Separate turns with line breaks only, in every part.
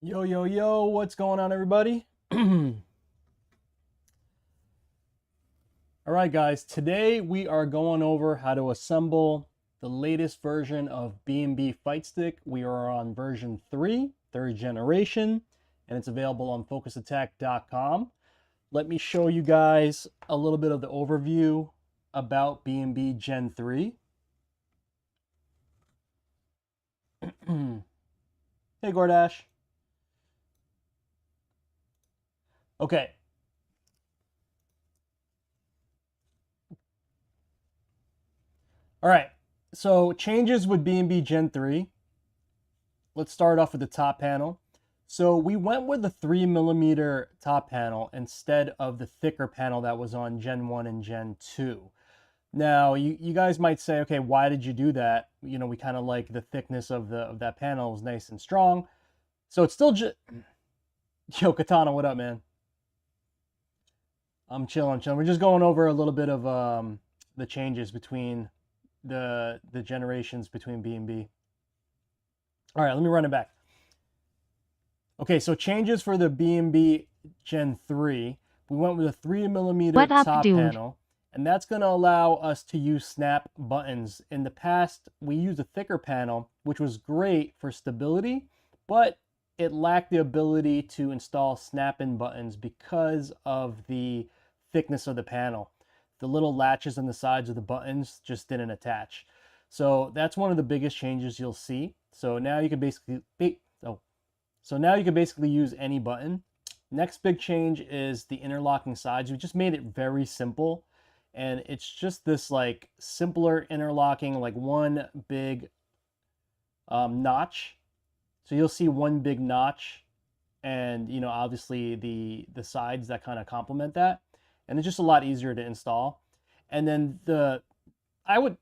Yo, yo, yo, what's going on, everybody? All right, guys, today we are going over how to assemble the latest version of BnB Fightstick. We are on version 3, third generation, and it's available on focusattack.com. Let me show you guys a little bit of the overview about BnB Gen 3. Hey, Gordash. Okay. All right. So changes with BnB Gen 3. Let's start off with the top panel. So we went with the 3mm top panel instead of the thicker panel that was on Gen 1 and Gen 2. Now, you guys might say, okay, why did you do that? You know, we kind of like the thickness of that panel is nice and strong. So it's still Yo, Katana, what up, man? I'm chilling. We're just going over a little bit of the changes between the generations between BnB. All right, let me run it back. Okay, so changes for the BnB Gen 3. We went with a 3mm top panel, and that's going to allow us to use snap buttons. In the past, we used a thicker panel, which was great for stability, but it lacked the ability to install snap-in buttons because of the thickness of the panel. The little latches on the sides of the buttons just didn't attach. So that's one of the biggest changes you'll see. So now you can basically use any button. Next big change is the interlocking sides. We just made it very simple, and it's just this like simpler interlocking, like one big notch. So you'll see one big notch, and you know, obviously the sides that kind of complement that, and it's just a lot easier to install. And then I would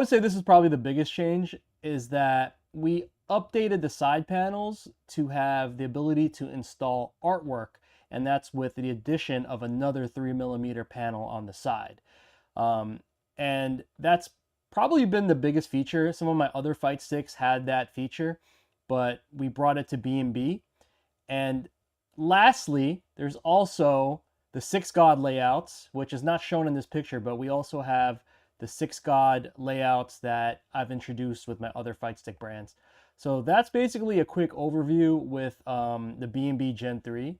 say this is probably the biggest change, is that we updated the side panels to have the ability to install artwork, and that's with the addition of another 3mm panel on the side. And that's probably been the biggest feature. Some of my other fight sticks had that feature, but we brought it to BnB. And lastly, there's also the 6God layouts, which is not shown in this picture, but we also have the 6God layouts that I've introduced with my other fight stick brands. So that's basically a quick overview with the BnB Gen 3,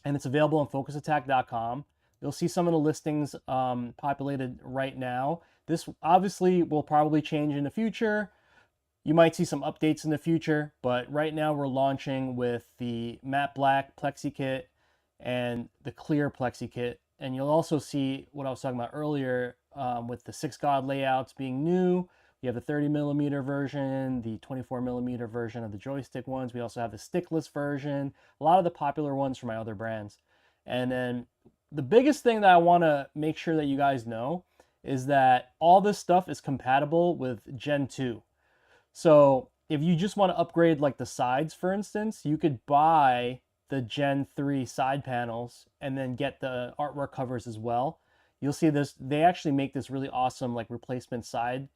and it's available on focusattack.com. You'll see some of the listings populated right now. This obviously will probably change in the future. You might see some updates in the future, but right now we're launching with the matte black plexi kit and the clear plexi kit. And you'll also see what I was talking about earlier with the 6God layouts being new. We have the 30mm version, the 24mm version of the joystick ones. We also have the stickless version, a lot of the popular ones from my other brands. And then the biggest thing that I want to make sure that you guys know is that all this stuff is compatible with Gen 2. So if you just want to upgrade like the sides, for instance, you could buy the Gen 3 side panels and then get the artwork covers as well. You'll see this, they actually make this really awesome like replacement side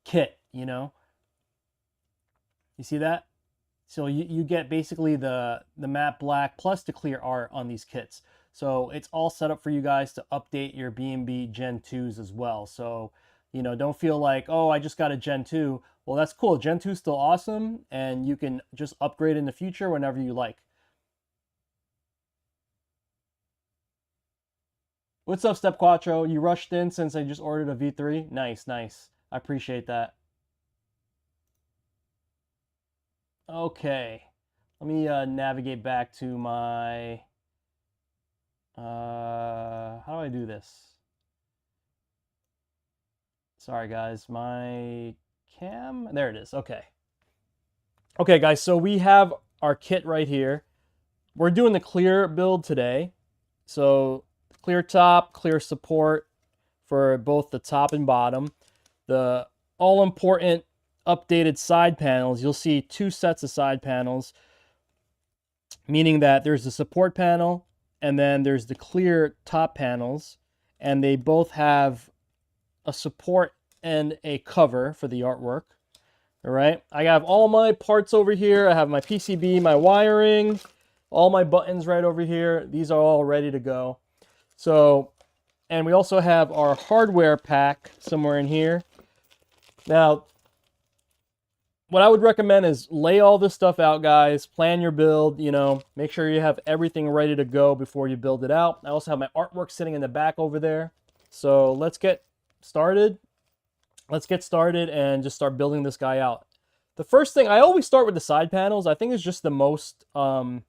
kit, you know. You see that? So you get basically the matte black plus the clear art on these kits. So it's all set up for you guys to update your BnB Gen 2s as well. So, you know, don't feel like, oh, I just got a Gen 2. Well, that's cool. Gen 2 is still awesome, and you can just upgrade in the future whenever you like. What's up, Step Quattro? You rushed in since I just ordered a V3? Nice, nice. I appreciate that. Okay. Let me navigate back to my... how do I do this? Sorry, guys. My cam? There it is. Okay. Okay, guys. So we have our kit right here. We're doing the clear build today. So clear top, clear support for both the top and bottom. The all-important updated side panels. You'll see two sets of side panels, meaning that there's the support panel and then there's the clear top panels, and they both have a support and a cover for the artwork. All right, I have all my parts over here. I have my PCB, my wiring, all my buttons right over here. These are all ready to go. So, and we also have our hardware pack somewhere in here. Now, what I would recommend is lay all this stuff out, guys. Plan your build, you know, make sure you have everything ready to go before you build it out. I also have my artwork sitting in the back over there. So let's get started. Let's get started and just start building this guy out. The first thing, I always start with the side panels. I think it's just the most, how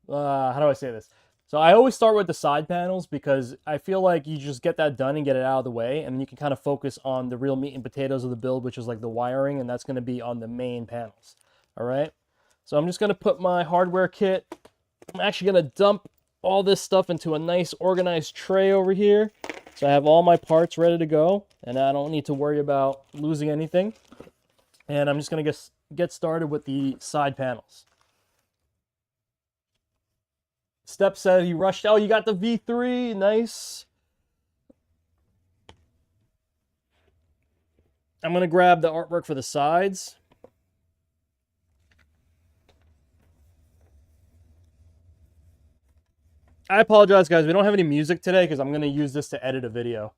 do I say this? So I always start with the side panels because I feel like you just get that done and get it out of the way, and you can kind of focus on the real meat and potatoes of the build, which is like the wiring, and that's going to be on the main panels. All right. So I'm just going to put my hardware kit. I'm actually going to dump all this stuff into a nice organized tray over here. So I have all my parts ready to go, and I don't need to worry about losing anything. And I'm just going to get started with the side panels. Step said he rushed. Oh, you got the V3. Nice. I'm going to grab the artwork for the sides. I apologize, guys. We don't have any music today because I'm going to use this to edit a video.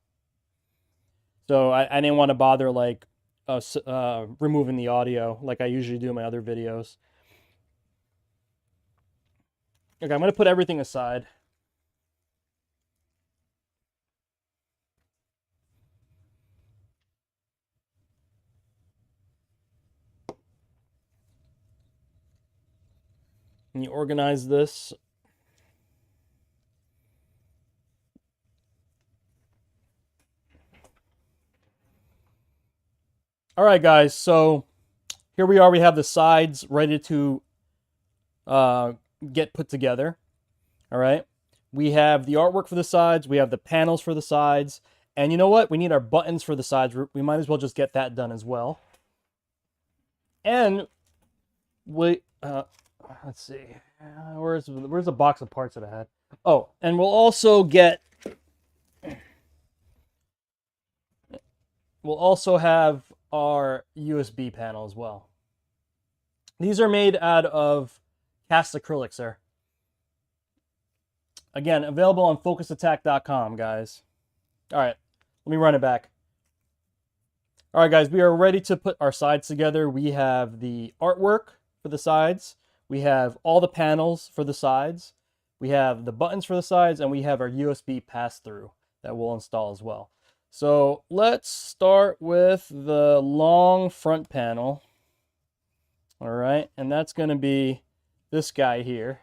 So I didn't want to bother like removing the audio like I usually do in my other videos. Okay, I'm going to put everything aside. And you organize this. All right, guys, so here we are. We have the sides ready to get put together. All right. We have the artwork for the sides. We have the panels for the sides. And you know what? We need our buttons for the sides. We might as well just get that done as well. And we, let's see. Where's the box of parts that I had? Oh, and we'll also have our USB panel as well. These are made out of cast acrylic, sir. Again, available on focusattack.com, guys. All right, let me run it back. All right, guys, we are ready to put our sides together. We have the artwork for the sides. We have all the panels for the sides. We have the buttons for the sides, and we have our USB pass-through that we'll install as well. So let's start with the long front panel. All right, and that's going to be this guy here.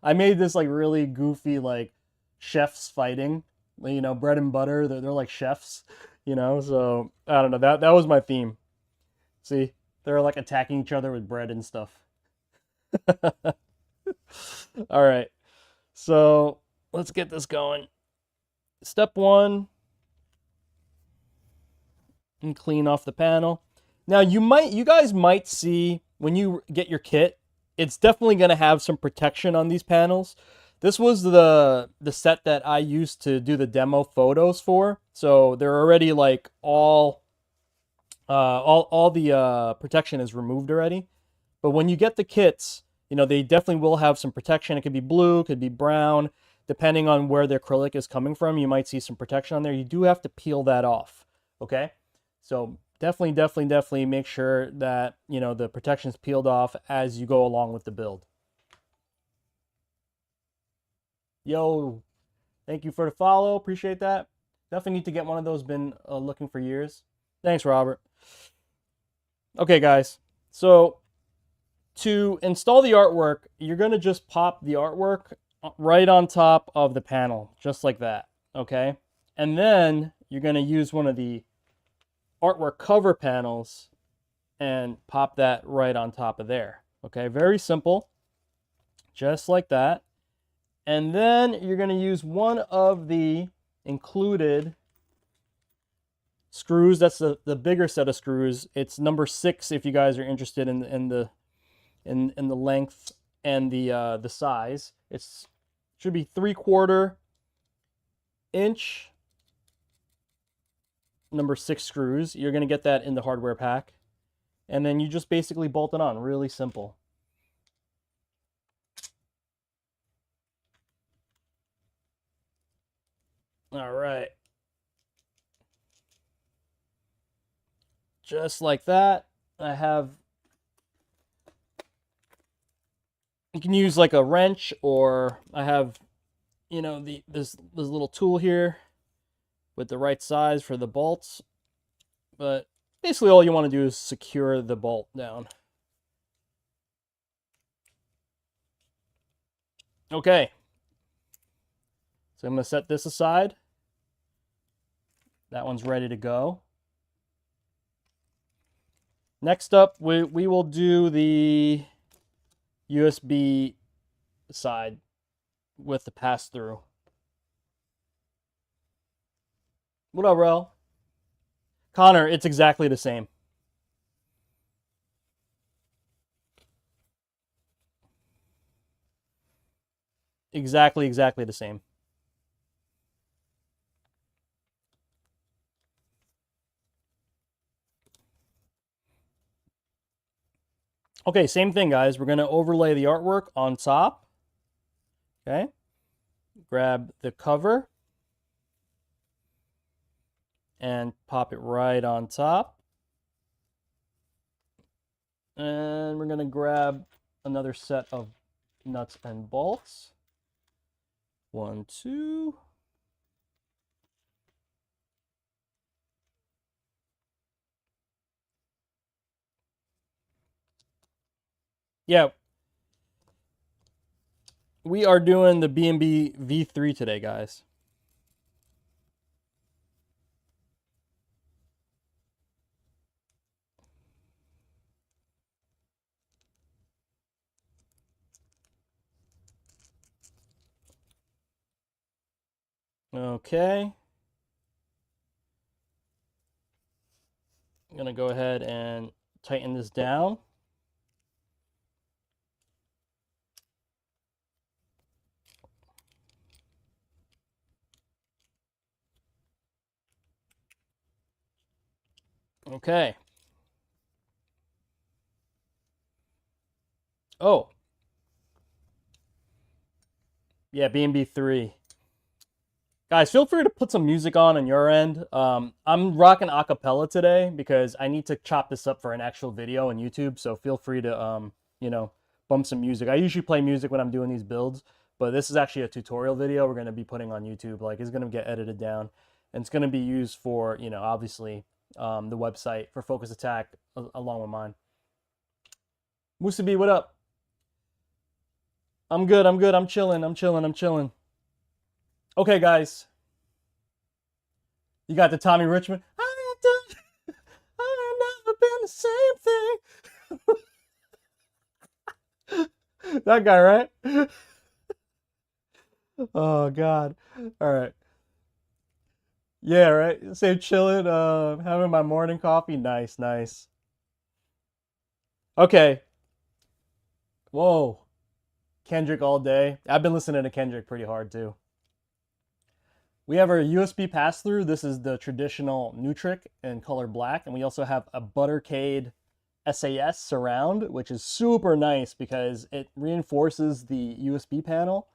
I made this like really goofy like chefs fighting, you know, bread and butter. They're like chefs, you know. So I don't know. That was my theme. See, they're like attacking each other with bread and stuff. All right, so let's get this going. Step one, and clean off the panel. Now you guys might see when you get your kit, it's definitely going to have some protection on these panels. This was the set that I used to do the demo photos for, so they're already like all the protection is removed already. But when you get the kits, you know, they definitely will have some protection. It could be blue, it could be brown, depending on where the acrylic is coming from. You might see some protection on there. You do have to peel that off, okay? So definitely make sure that, you know, the protection is peeled off as you go along with the build. Yo, thank you for the follow. Appreciate that. Definitely need to get one of those. Been looking for years. Thanks, Robert. Okay, guys. So to install the artwork, you're going to just pop the artwork right on top of the panel, just like that, okay? And then you're going to use one of the artwork cover panels and pop that right on top of there, okay? Very simple, just like that. And then you're going to use one of the included screws. That's the bigger set of screws. It's number 6 if you guys are interested in the length and the size. It should be 3/4 inch number 6 screws. You're going to get that in the hardware pack. And then you just basically bolt it on. Really simple. All right. Just like that. I have, you can use like a wrench, or I have, you know, this little tool here with the right size for the bolts. But basically all you want to do is secure the bolt down. Okay. So I'm going to set this aside. That one's ready to go. Next up, we will do the USB side with the pass-through. What up, Rel? Connor, it's exactly the same. Exactly the same. Okay, same thing, guys. We're going to overlay the artwork on top. Okay. Grab the cover and pop it right on top. And we're going to grab another set of nuts and bolts. 1, 2. Yeah. We are doing the BnB V3 today, guys. Okay. I'm going to go ahead and tighten this down. Okay. Oh. Yeah, BnB 3. Guys, feel free to put some music on your end. I'm rocking acapella today because I need to chop this up for an actual video on YouTube. So feel free to, you know, bump some music. I usually play music when I'm doing these builds, but this is actually a tutorial video we're going to be putting on YouTube. Like, it's going to get edited down, and it's going to be used for, you know, obviously, the website for Focus Attack along with mine. Musabi, what up? I'm good. I'm chilling. Okay, guys. You got the Tommy Richmond. I've never been the same thing. That guy, right? Oh, God. All right. Yeah, right. Same chilling, having my morning coffee. Nice. Okay. Whoa. Kendrick all day. I've been listening to Kendrick pretty hard, too. We have our USB pass-through. This is the traditional Nutric in color black. And we also have a Buttercade SAS surround, which is super nice because it reinforces the USB panel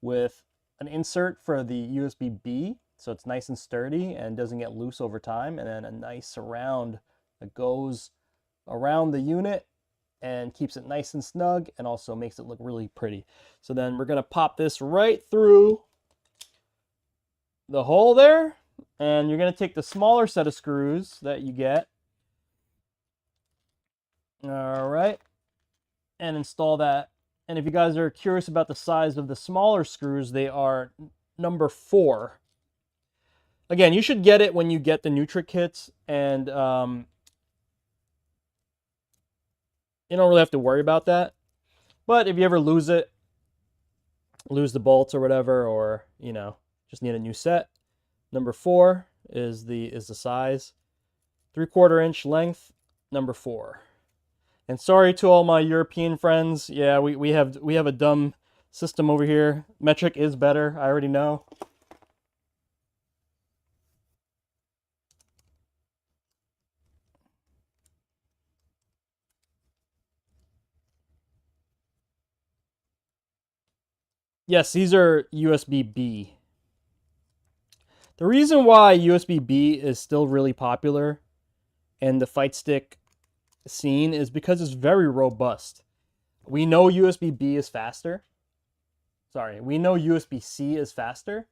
with an insert for the USB-B. So it's nice and sturdy and doesn't get loose over time. And then a nice surround that goes around the unit and keeps it nice and snug and also makes it look really pretty. So then we're going to pop this right through the hole there, and you're going to take the smaller set of screws that you get, all right, and install that. And if you guys are curious about the size of the smaller screws, they are number 4. Again, you should get it when you get the Nutric kits, and you don't really have to worry about that. But if you ever lose the bolts or whatever, or, you know, just need a new set, number 4 is the size. 3/4 inch length, number 4. And sorry to all my European friends. Yeah, we have a dumb system over here. Metric is better, I already know. Yes, these are USB-B. The reason why USB-B is still really popular in the fight stick scene is because it's very robust. We know USB-B is faster. Sorry, we know USB-C is faster,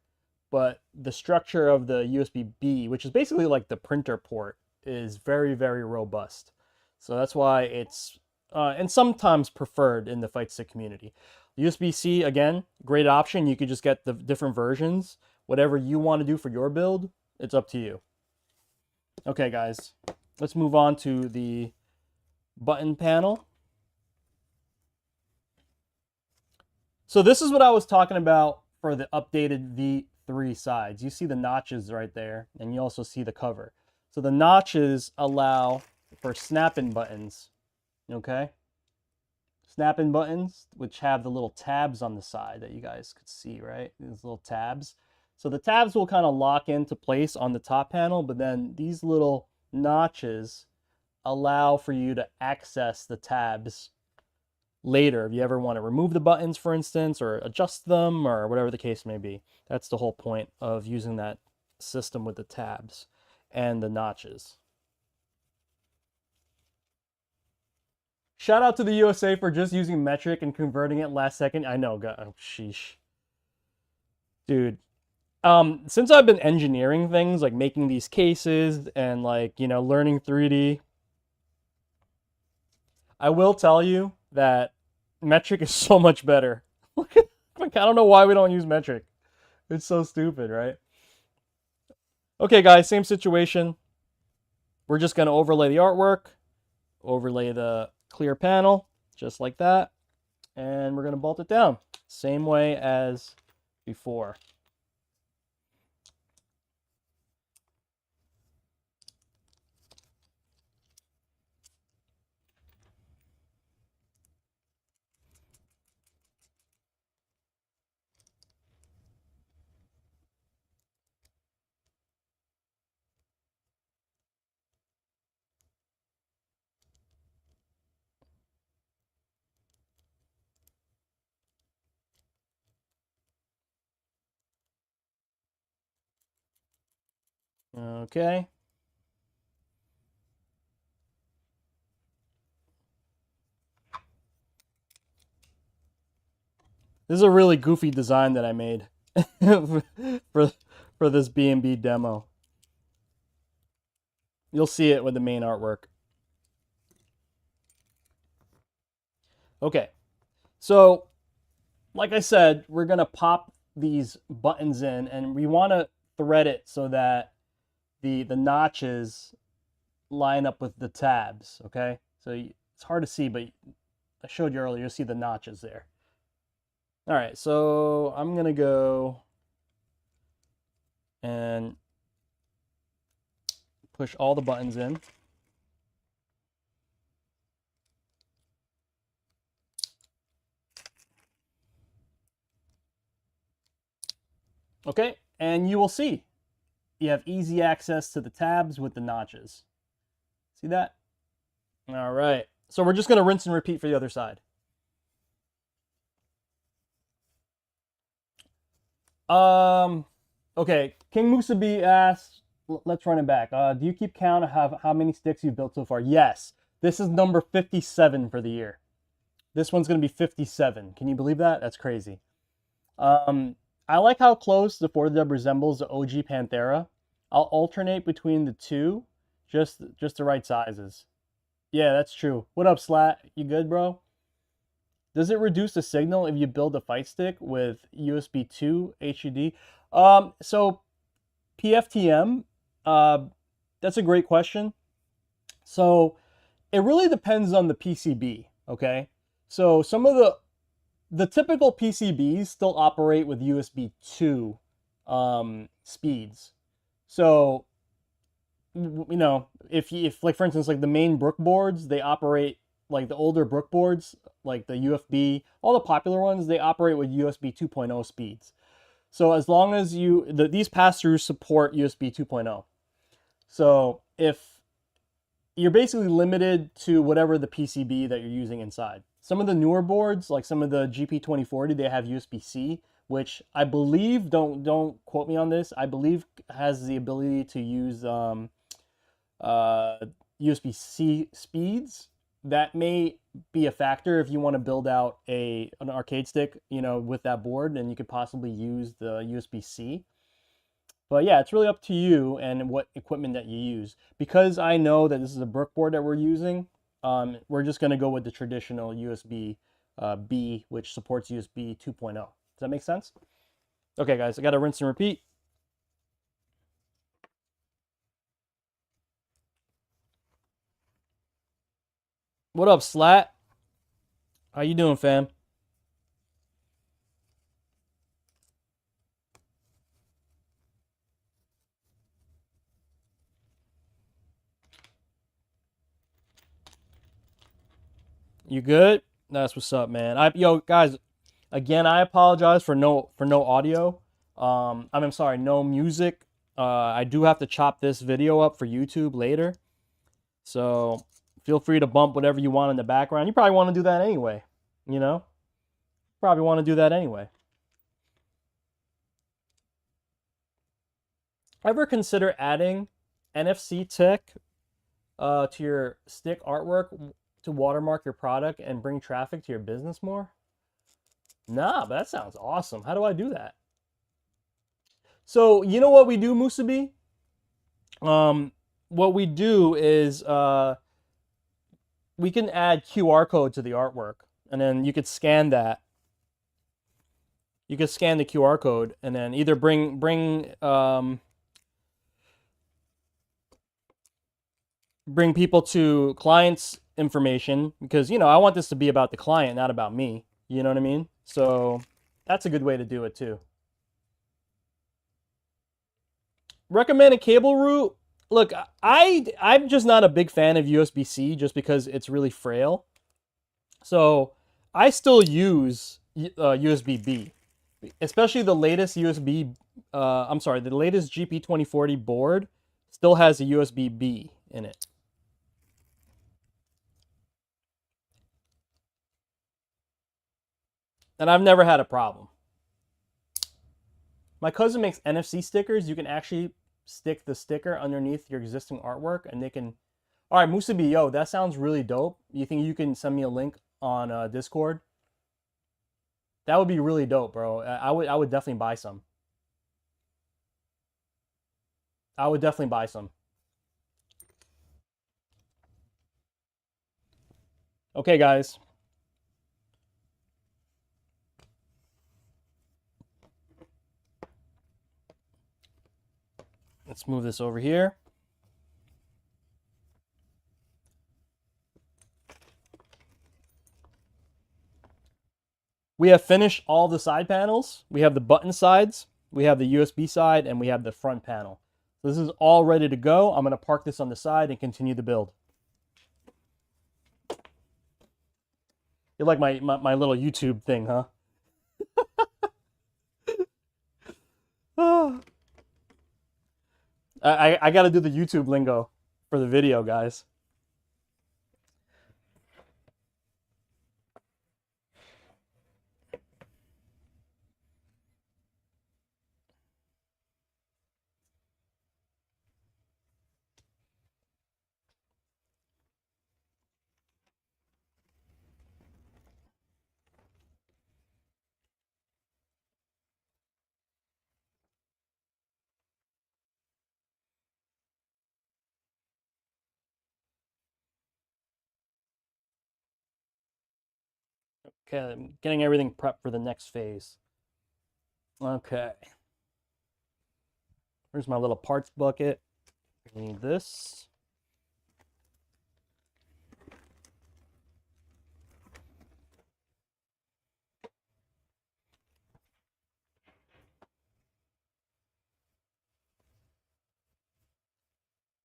but the structure of the USB-B, which is basically like the printer port, is very, very robust. So that's why it's and sometimes preferred in the fight stick community. USB-C, again, great option. You could just get the different versions. Whatever you want to do for your build, it's up to you. Okay, guys, let's move on to the button panel. So this is what I was talking about for the updated V3 sides. You see the notches right there, and you also see the cover. So the notches allow for snap-in buttons, okay? Snap-in buttons, which have the little tabs on the side that you guys could see, right? These little tabs. So the tabs will kind of lock into place on the top panel, but then these little notches allow for you to access the tabs later if you ever want to remove the buttons, for instance, or adjust them, or whatever the case may be. That's the whole point of using that system with the tabs and the notches. Shout out to the USA for just using metric and converting it last second. I know, oh, sheesh. Dude, since I've been engineering things, like making these cases and like, you know, learning 3D, I will tell you that metric is so much better. Like, I don't know why we don't use metric. It's so stupid, right? Okay, guys, same situation. We're just going to overlay the artwork, overlay the clear panel, just like that. And we're going to bolt it down. Same way as before. Okay. This is a really goofy design that I made for for this BnB demo. You'll see it with the main artwork. Okay. So, like I said, we're going to pop these buttons in, and we want to thread it so that the notches line up with the tabs, okay? So it's hard to see, but I showed you earlier, you'll see the notches there. All right, so I'm going to go and push all the buttons in. Okay, and you will see you have easy access to the tabs with the notches. See that? All right, so we're just going to rinse and repeat for the other side. Okay, King Musabi asks, let's run it back. Do you keep count of how many sticks you've built so far? Yes. This is number 57 for the year. This one's going to be 57. Can you believe that? That's crazy. I like how close the 4-dub resembles the OG Panthera. I'll alternate between the two, just the right sizes. Yeah, that's true. What up, Slat? You good, bro? Does it reduce the signal if you build a fight stick with USB 2 HUD? So PFTM, that's a great question. So it really depends on the PCB, okay? So some of the typical PCBs still operate with USB 2 speeds. So, you know, if like for instance, like the main Brook boards, they operate like the older Brook boards, like the UFB, all the popular ones, they operate with USB 2.0 speeds. So as long as these pass-throughs support USB 2.0. So if you're basically limited to whatever the PCB that you're using inside. Some of the newer boards, like some of the GP2040, they have USB-C. which I believe, don't quote me on this, I believe has the ability to use uh, USB-C speeds. That may be a factor if you want to build out an arcade stick, you know, with that board, and you could possibly use the USB-C. But yeah, it's really up to you and what equipment that you use. Because I know that this is a brick board that we're using, we're just going to go with the traditional USB B, which supports USB 2.0. Does that make sense? Okay, guys, I got to rinse and repeat. What up, Slat? How you doing, fam? You good? That's what's up, man. Yo, guys, again, I apologize for no audio. I'm sorry, no music. I do have to chop this video up for YouTube later, so feel free to bump whatever you want in the background. You probably want to do that anyway, you know. Probably want to do that anyway. Ever consider adding NFC tech to your stick artwork to watermark your product and bring traffic to your business more? Nah, but that sounds awesome. How do I do that? So you know what we do, Musabi? What we do is we can add QR code to the artwork, and then you could scan that. You could scan the QR code, and then either bring people to clients' information, because you know I want this to be about the client, not about me. You know what I mean? So that's a good way to do it too. Recommended cable route. Look, I'm just not a big fan of USB-C just because it's really frail. So I still use USB-B, especially the latest USB. I'm sorry, the latest GP2040 board still has a USB-B in it. And I've never had a problem. My cousin makes NFC stickers. You can actually stick the sticker underneath your existing artwork, and they can. All right, Musabi, yo, that sounds really dope. You think you can send me a link on Discord? That would be really dope, bro. I would definitely buy some. I would definitely buy some. Okay, guys. Let's move this over here. We have finished all the side panels. We have the button sides, we have the USB side, and we have the front panel. So this is all ready to go. I'm going to park this on the side and continue the build. You like my little YouTube thing, huh? I got to do the YouTube lingo for the video, guys. Okay, I'm getting everything prepped for the next phase. Okay. Here's my little parts bucket. We need this.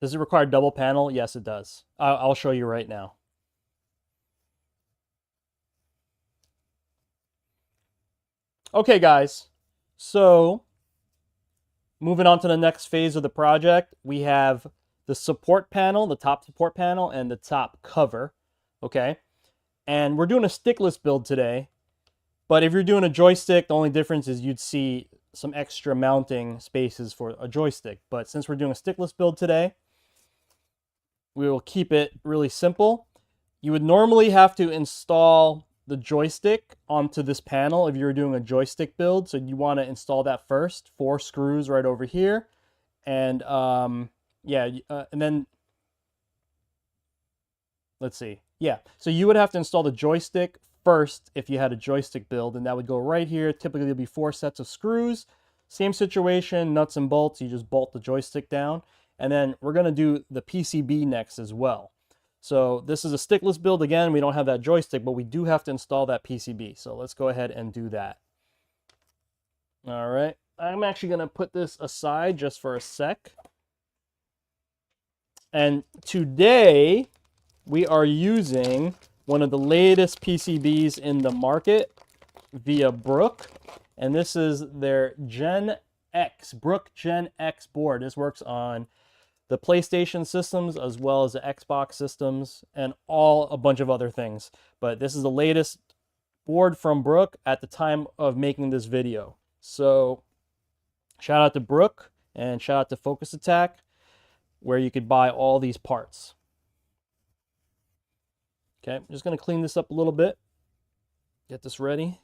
Does it require double panel? Yes, it does. I'll show you right now. Okay, guys. So, moving on to the next phase of the project, we have the support panel, the top support panel, and the top cover. Okay. And we're doing a stickless build today. But if you're doing a joystick, the only difference is you'd see some extra mounting spaces for a joystick. But since we're doing a stickless build today, we will keep it really simple. You would normally have to install the joystick onto this panel if you were doing a joystick build. So you want to install that first. 4 screws right over here. And and then let's see. Yeah, so you would have to install the joystick first if you had a joystick build, and that would go right here. Typically, there'll be 4 sets of screws. Same situation, nuts and bolts. You just bolt the joystick down. And then we're going to do the PCB next as well. So this is a stickless build. Again, we don't have that joystick, but we do have to install that PCB. So let's go ahead and do that. All right. I'm actually going to put this aside just for a sec. And today, we are using one of the latest PCBs in the market via Brook. And this is their Gen X, Brook Gen X board. This works on the PlayStation systems as well as the Xbox systems and a bunch of other things. But this is the latest board from Brook at the time of making this video. So shout out to Brook and shout out to Focus Attack, where you could buy all these parts. Okay, I'm just going to clean this up a little bit. Get this ready.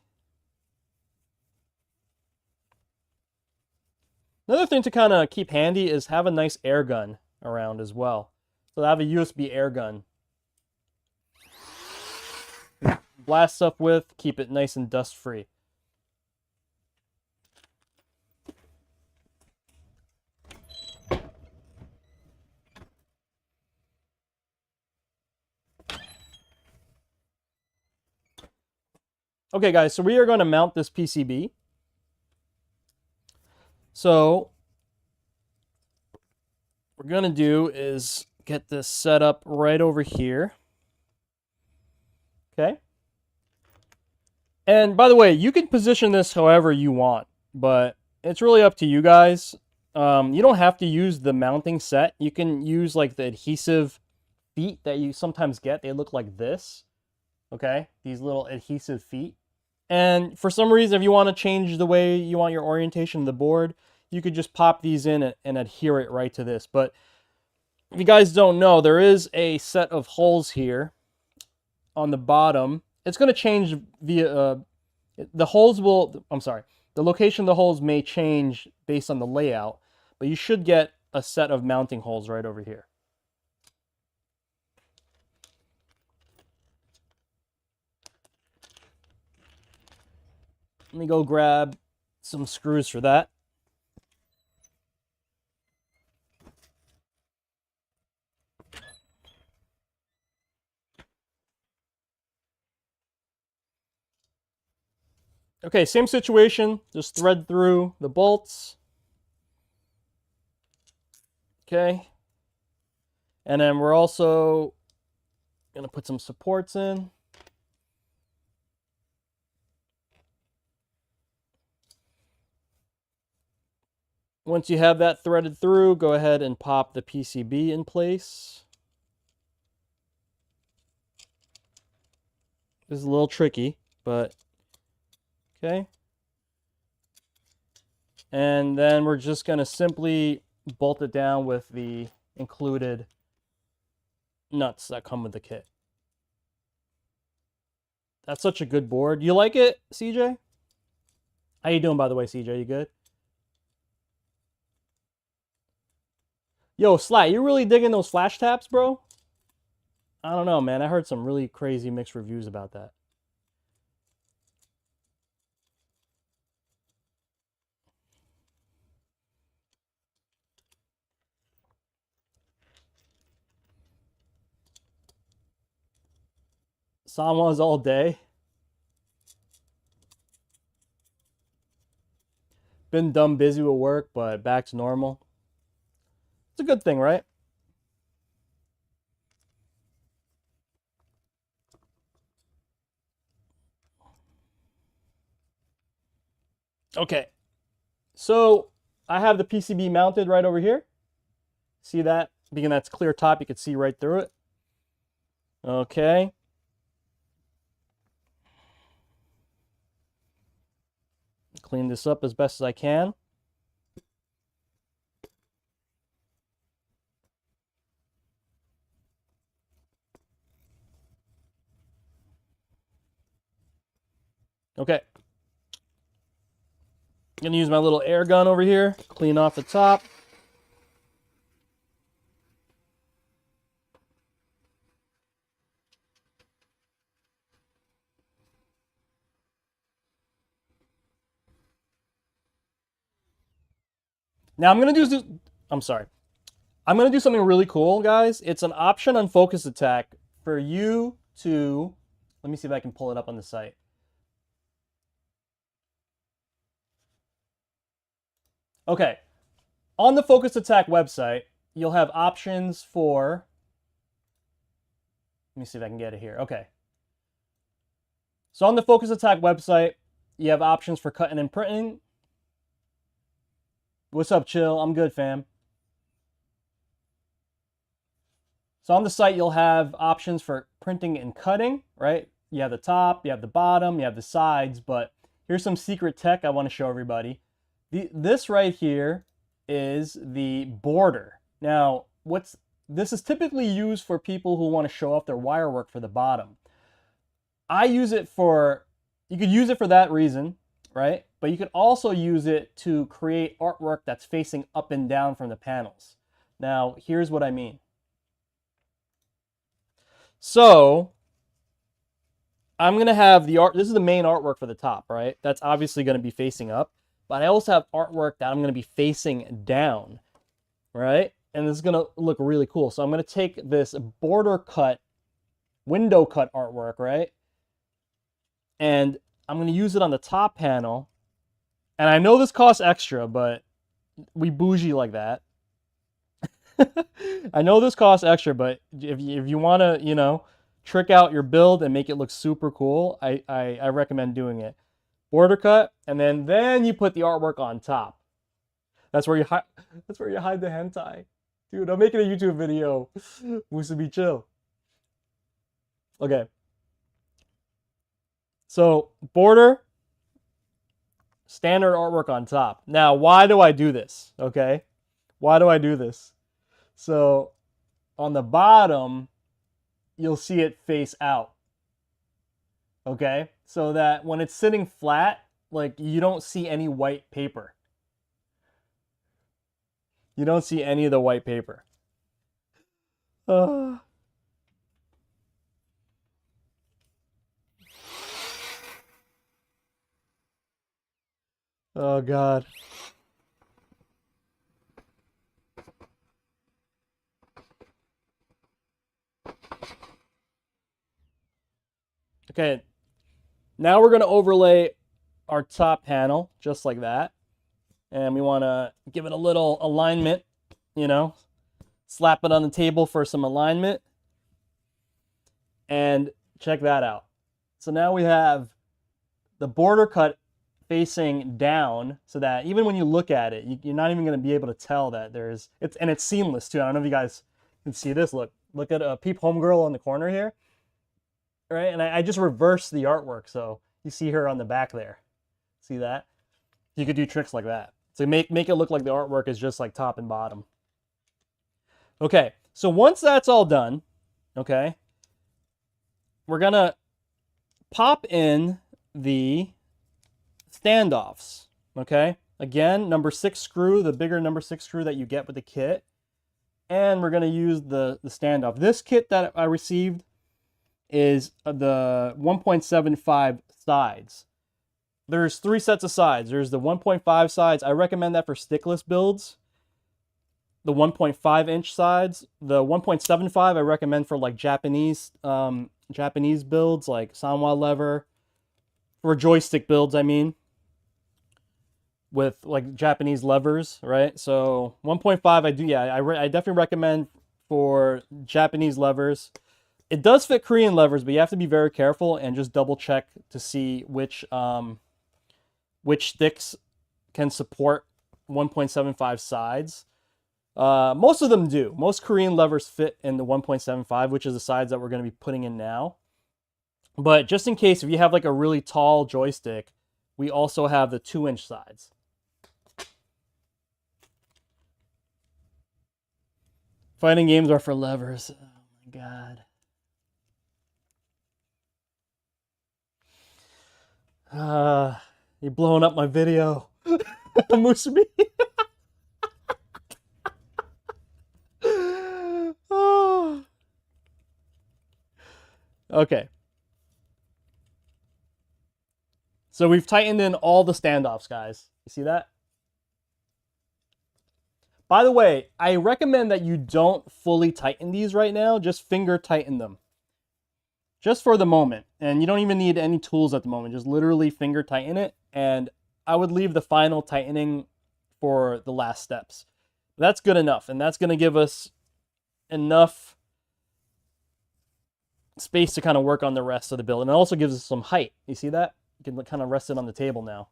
Another thing to kind of keep handy is have a nice air gun around as well. So I have a USB air gun. Blast stuff with, keep it nice and dust free. Okay guys, so we are going to mount this PCB. So what we're going to do is get this set up right over here. Okay. And by the way, you can position this however you want, but it's really up to you guys. You don't have to use the mounting set. You can use like the adhesive feet that you sometimes get. They look like this. Okay, these little adhesive feet. And for some reason, if you want to change the way you want your orientation of the board, you could just pop these in and adhere it right to this. But if you guys don't know, there is a set of holes here on the bottom. It's going to change via the holes will, I'm sorry, the location of the holes may change based on the layout, but you should get a set of mounting holes right over here. Let me go grab some screws for that. Okay, same situation, just thread through the bolts. Okay. And then we're also going to put some supports in. Once you have that threaded through, go ahead and pop the PCB in place. This is a little tricky, but okay. And then we're just going to simply bolt it down with the included nuts that come with the kit. That's such a good board. You like it, CJ? How you doing, by the way, CJ? You good? Yo, Slat, you really digging those flash taps, bro? I don't know, man. I heard some really crazy mixed reviews about that. Samoas all day. Been dumb busy with work, but back to normal. It's a good thing, right? Okay. So I have the PCB mounted right over here. See that? Being that's clear top, you can see right through it. Okay. clean this up as best as I can. Okay. I'm gonna use my little air gun over here, clean off the top. Now I'm gonna do something really cool, guys. It's an option on Focus Attack for you to, let me see if I can pull it up on the site. Okay, on the Focus Attack website, you'll have options for, let me see if I can get it here. Okay. So on the Focus Attack website, you have options for cutting and printing. What's up, Chill? I'm good, fam. So on the site, you'll have options for printing and cutting, right? You have the top, you have the bottom, you have the sides, but here's some secret tech I want to show everybody. This right here is the border. Now, this is typically used for people who want to show off their wire work for the bottom. You could use it for that reason, right? But you could also use it to create artwork that's facing up and down from the panels. Now, here's what I mean. So, I'm going to have this is the main artwork for the top, right? That's obviously going to be facing up. But I also have artwork that I'm going to be facing down, right? And this is going to look really cool. So I'm going to take this border cut, window cut artwork, right? And I'm going to use it on the top panel. And I know this costs extra, but we bougie like that. I know this costs extra, but if you want to, you know, trick out your build and make it look super cool, I recommend doing it. Border cut, and then you put the artwork on top. That's where you hide the hentai. Dude, I'm making a YouTube video. Musubi chill. Okay. So, border, standard artwork on top. Now, why do I do this? Okay? Why do I do this? So, on the bottom, you'll see it face out. Okay? So that when it's sitting flat, like, you don't see any white paper. You don't see any of the white paper. Oh, God. Okay, now we're going to overlay our top panel just like that. And we want to give it a little alignment, you know, slap it on the table for some alignment. And check that out. So now we have the border cut facing down so that even when you look at it, you're not even going to be able to tell that it's seamless too. I don't know if you guys can see this. Look at a Peep Homegirl on the corner here. Right, and I just reversed the artwork, so you see her on the back there. See that? You could do tricks like that. So make it look like the artwork is just like top and bottom. Okay, so once that's all done, okay, we're gonna pop in the standoffs, okay? Again, number 6 screw, the bigger number 6 screw that you get with the kit. And we're gonna use the standoff. This kit that I received is the 1.75 sides. There's 3 sets of sides. There's the 1.5 sides. I recommend that for stickless builds. The 1.5 inch sides. The 1.75 I recommend for like Japanese builds, like Sanwa lever. For joystick builds, I mean. With like Japanese levers, right? So 1.5 I definitely recommend for Japanese levers. It does fit Korean levers, but you have to be very careful and just double check to see which sticks can support 1.75 sides. Most of them do. Most Korean levers fit in the 1.75, which is the sides that we're going to be putting in now. But just in case, if you have like a really tall joystick, we also have the 2-inch sides. Fighting games are for lovers. Oh my god. You're blowing up my video. Musubi. Okay. So we've tightened in all the standoffs, guys. You see that? By the way, I recommend that you don't fully tighten these right now. Just finger tighten them. Just for the moment. And you don't even need any tools at the moment. Just literally finger tighten it. And I would leave the final tightening for the last steps. That's good enough. And that's going to give us enough space to kind of work on the rest of the build. And it also gives us some height. You see that? You can kind of rest it on the table now.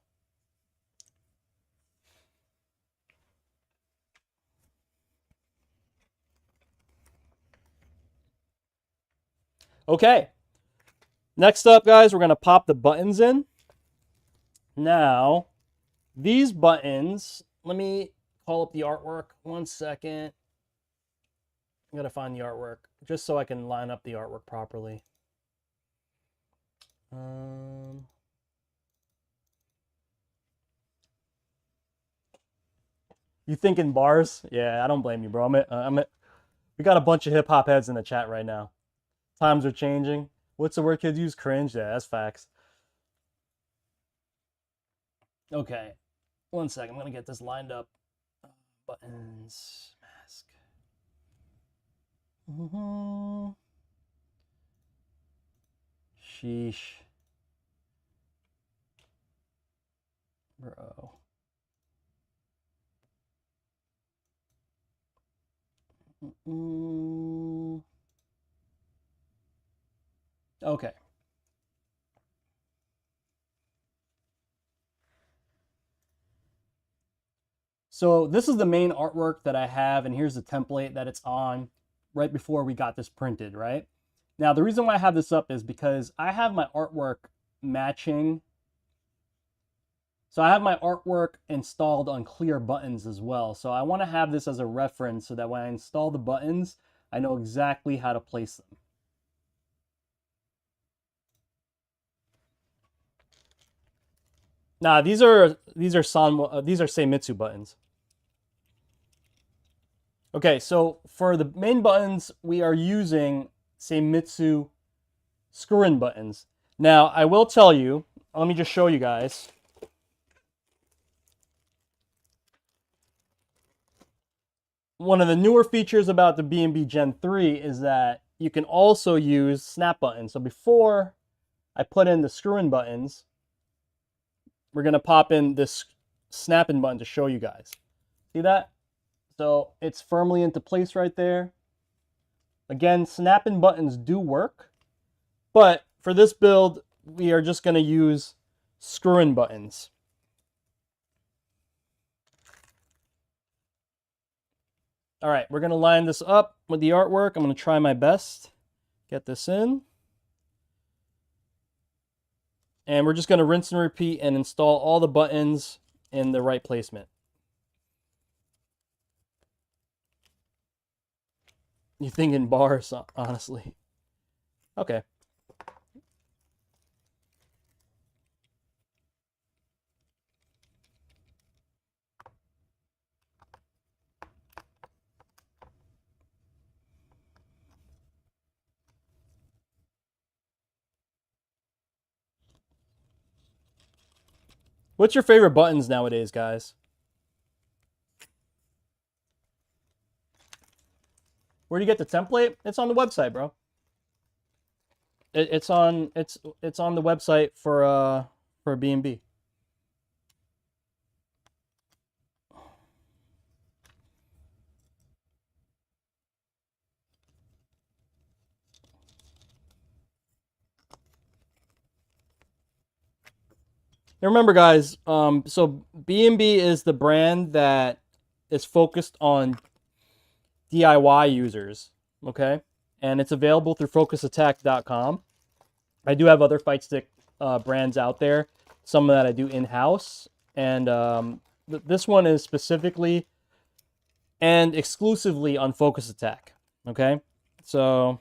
Okay. Next up, guys, we're going to pop the buttons in. Now, these buttons, let me call up the artwork. 1 second. I got to find the artwork just so I can line up the artwork properly. You thinking bars? Yeah, I don't blame you, bro. We got a bunch of hip hop heads in the chat right now. Times are changing. What's the word kids use? Cringe? Yeah, that's facts. Okay. 1 second. I'm going to get this lined up. Buttons. Mask. Sheesh. Bro. Okay. So this is the main artwork that I have, and here's the template that it's on right before we got this printed, right? Now, the reason why I have this up is because I have my artwork matching. So I have my artwork installed on clear buttons as well. So I want to have this as a reference so that when I install the buttons, I know exactly how to place them. Nah, these are Seimitsu buttons. Okay, so for the main buttons, we are using Seimitsu screw-in buttons. Now, I will tell you, let me just show you guys. One of the newer features about the BnB Gen 3 is that you can also use snap buttons. So before I put in the screw-in buttons, we're going to pop in this snap-in button to show you guys. See that? So it's firmly into place right there. Again, snap-in buttons do work, but for this build, we are just going to use screw-in buttons. All right, we're going to line this up with the artwork. I'm going to try my best. Get this in. And we're just going to rinse and repeat and install all the buttons in the right placement. You thinking bars, honestly. Okay. What's your favorite buttons nowadays, guys? Where do you get the template? It's on the website, bro. It's on the website for BnB. Now remember, guys, so BnB is the brand that is focused on DIY users, okay? And it's available through focusattack.com. I do have other Fightstick brands out there some that I do in-house. And this one is specifically and exclusively on Focus Attack. Okay, so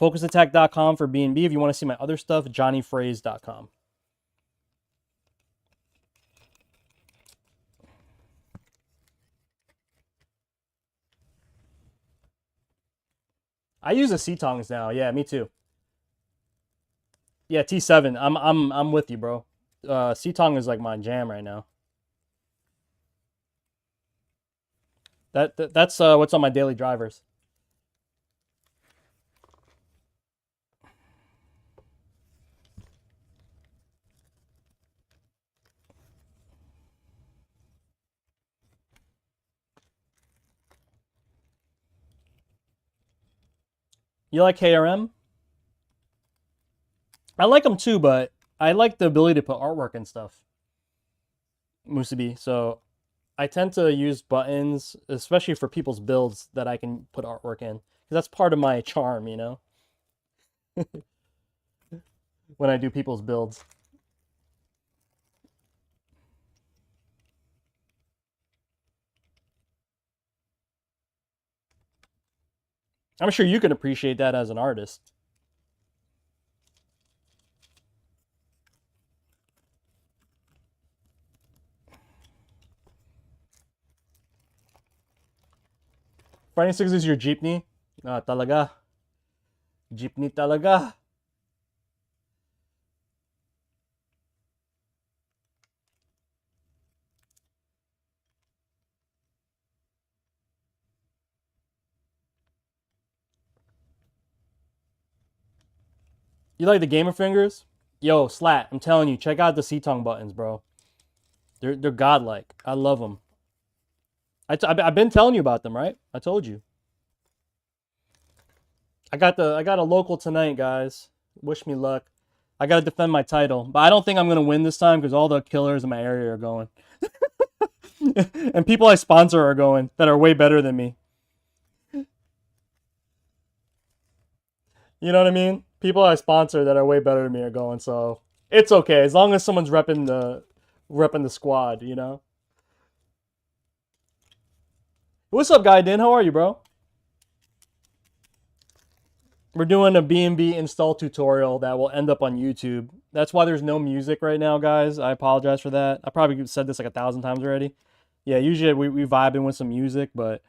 focusattack.com for BnB. If you want to see my other stuff, johnnyphrase.com. I use the C-Tongs now. Yeah, me too. Yeah, T7. I'm with you, bro. C-Tong is like my jam right now. That's what's on my daily drivers. You like KRM? I like them too, but I like the ability to put artwork and stuff. Musubi. So I tend to use buttons, especially for people's builds that I can put artwork in. Because that's part of my charm, you know? When I do people's builds. I'm sure you can appreciate that as an artist. Fighting Six is your jeepney? Ah, talaga. Jeepney talaga. You like the gamer fingers? Yo, Slat, I'm telling you, check out the C-Tongue buttons, bro. They're godlike. I love them. I've been telling you about them, right? I told you. I got a local tonight, guys. Wish me luck. I gotta defend my title, but I don't think I'm gonna win this time because all the killers in my area are going, and people I sponsor are going that are way better than me. You know what I mean? People I sponsor that are way better than me are going, so it's okay as long as someone's repping the squad. You know. What's up, Guy Din? How are you, bro? We're doing a BnB install tutorial that will end up on YouTube. That's why there's no music right now, guys. I apologize for that. I probably said this like 1,000 times already. Yeah, usually we vibing with some music, but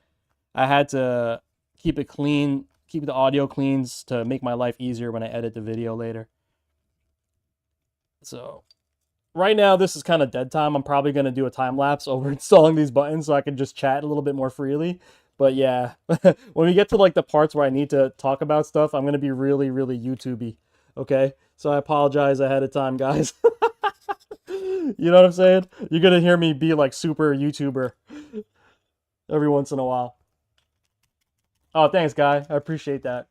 I had to keep it clean, keep the audio cleans to make my life easier when I edit the video later. So right now, this is kind of dead time. I'm probably going to do a time lapse over installing these buttons so I can just chat a little bit more freely. But yeah, when we get to like the parts where I need to talk about stuff, I'm going to be really, really YouTubey. Okay? So I apologize ahead of time, guys. You know what I'm saying? You're going to hear me be like super YouTuber every once in a while. Oh, thanks, Guy. I appreciate that.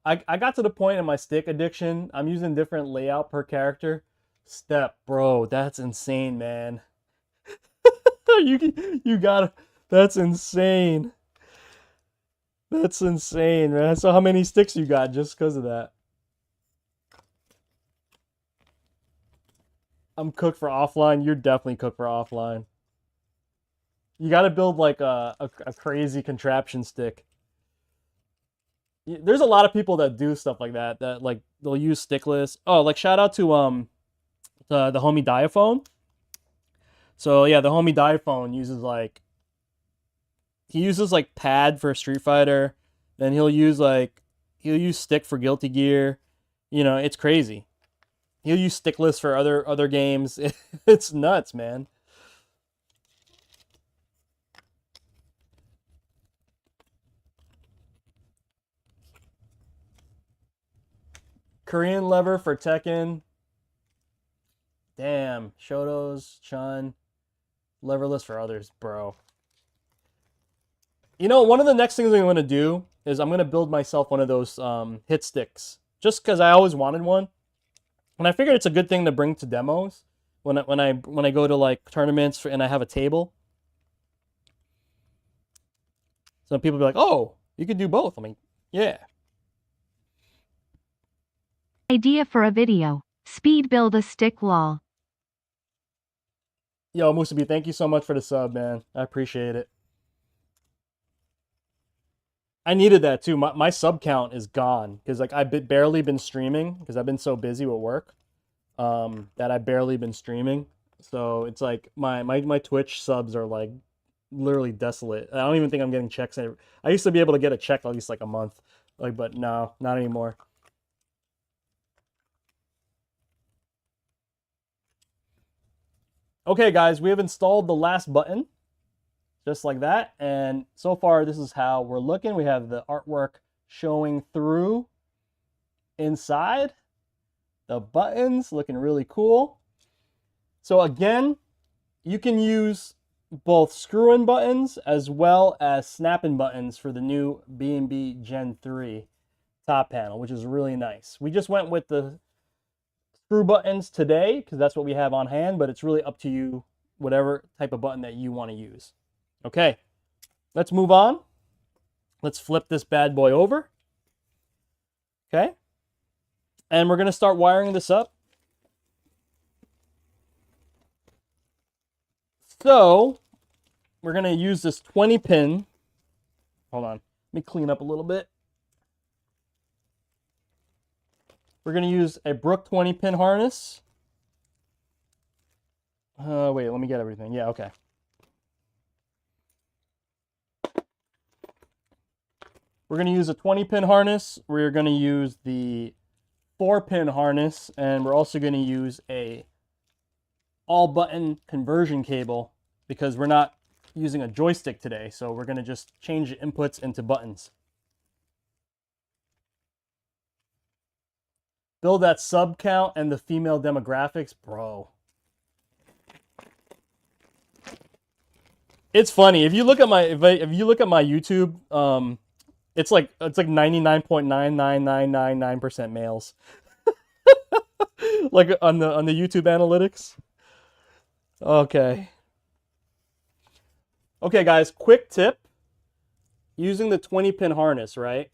I got to the point in my stick addiction. I'm using different layout per character. Step, bro, that's insane, man. you gotta. That's insane. That's insane, man. So how many sticks you got just because of that? I'm cooked for offline. You're definitely cooked for offline. You got to build like a crazy contraption stick. There's a lot of people that do stuff like that. That like they'll use stickless. Oh, like shout out to the homie Diaphone. So yeah, the homie Diaphone uses like he uses like pad for Street Fighter, then he'll use stick for Guilty Gear. You know, it's crazy. He'll use stickless for other games. It's nuts, man. Korean lever for Tekken. Damn, Shoto's, Chun, leverless for others, bro. You know, one of the next things I'm going to do is I'm going to build myself one of those hit sticks. Just because I always wanted one. And I figured it's a good thing to bring to demos when I go to like tournaments and I have a table. So people be like, "Oh, you could do both." I mean, yeah.
Idea for a video. Speed build a stick lol.
Yo, Musabi, thank you so much for the sub, man. I appreciate it. I needed that too. My sub count is gone because like I've barely been streaming because I've been so busy with work that I've barely been streaming. So it's like my Twitch subs are like literally desolate. I don't even think I'm getting checks. I used to be able to get a check at least like a month, like, but no, not anymore. Okay, guys, we have installed the last button just like that, and so far this is how we're looking. We have the artwork showing through inside, the buttons looking really cool. So again, you can use both screw-in buttons as well as snap-in buttons for the new BnB Gen 3 top panel, which is really nice. We just went with the screw buttons today because that's what we have on hand, but it's really up to you, whatever type of button that you want to use. Okay, let's move on. Let's flip this bad boy over. Okay, and we're going to start wiring this up. So we're going to use this 20 pin. Hold on. Let me clean up a little bit. We're going to use a Brook 20 pin harness. Wait, let me get everything. Yeah, okay. We're going to use a 20 pin harness. We're going to use the 4 pin harness, and we're also going to use a all button conversion cable because we're not using a joystick today. So we're going to just change the inputs into buttons. Build that sub count and the female demographics, bro. It's funny if you look at my if you look at my YouTube, it's like 99.99999% males. Like on the YouTube analytics. Okay. Okay, guys, quick tip. Using the 20 pin harness, right?